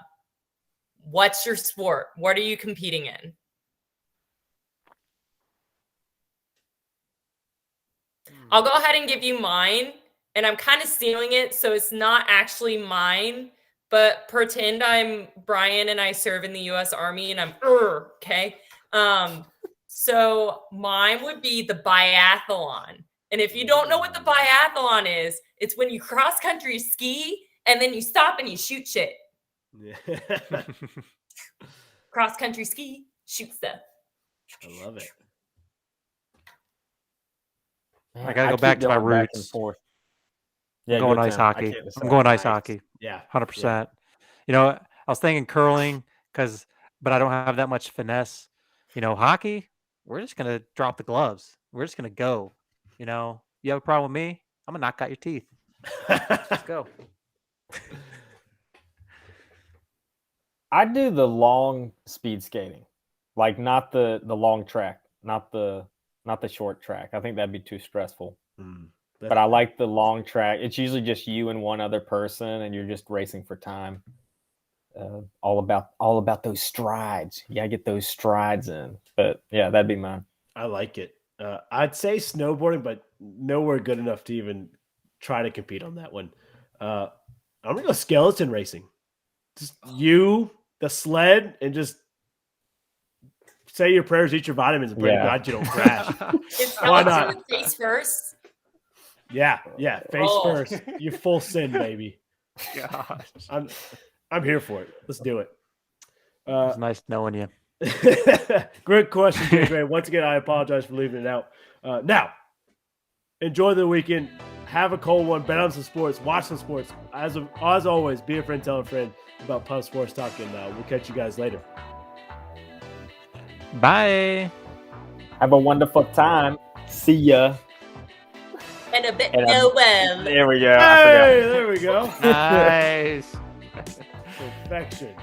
[SPEAKER 3] what's your sport? What are you competing in? I'll go ahead and give you mine, and I'm kind of stealing it, so it's not actually mine. But pretend I'm Brian and I serve in the U.S. Army, and I'm okay. So mine would be the biathlon. And if you don't know what the biathlon is, it's when you cross country ski and then you stop and you shoot shit.
[SPEAKER 1] Yeah.
[SPEAKER 3] Cross country ski, shoot stuff.
[SPEAKER 1] I love it.
[SPEAKER 2] I gotta go back to my roots.
[SPEAKER 4] Yeah,
[SPEAKER 2] I'm going
[SPEAKER 4] go,
[SPEAKER 2] ice
[SPEAKER 4] Tim. I
[SPEAKER 2] hockey.
[SPEAKER 4] can't decide.
[SPEAKER 2] I'm going ice
[SPEAKER 1] Nice.
[SPEAKER 2] hockey.
[SPEAKER 1] Yeah.
[SPEAKER 2] 100%. You know, I was thinking curling but I don't have that much finesse. You know, hockey, we're just going to drop the gloves. We're just going to go. You know, you have a problem with me? I'm going to knock out your teeth. Let's go.
[SPEAKER 4] I do the long speed skating, like not the long track, not the short track. I think that'd be too stressful. But I like the long track. It's usually just you and one other person, and you're just racing for time. All about those strides. You gotta get those strides in. But yeah, that'd be mine.
[SPEAKER 1] I like it. I'd say snowboarding, but nowhere good enough to even try to compete on that one. I'm gonna go skeleton racing. Just you, the sled, and just say your prayers, eat your vitamins, and pray to God you don't crash.
[SPEAKER 3] Is
[SPEAKER 1] Why
[SPEAKER 3] skeleton
[SPEAKER 1] not?
[SPEAKER 3] with face first?
[SPEAKER 1] Yeah, face
[SPEAKER 3] Oh.
[SPEAKER 1] first. You full sin, baby.
[SPEAKER 2] Gosh.
[SPEAKER 1] I'm here for it. Let's do it.
[SPEAKER 2] It's nice knowing you.
[SPEAKER 1] Great question, Jay Gray. Once again, I apologize for leaving it out. Now, enjoy the weekend. Have a cold one. Bet on some sports. Watch some sports. As always, be a friend, tell a friend about Pub Sports Talk, and we'll catch you guys later.
[SPEAKER 2] Bye.
[SPEAKER 4] Have a wonderful time. See ya.
[SPEAKER 3] And a bit
[SPEAKER 4] And a-
[SPEAKER 3] well.
[SPEAKER 4] There we go. I forgot.
[SPEAKER 1] Hey, there we go.
[SPEAKER 2] Nice.
[SPEAKER 1] perfection.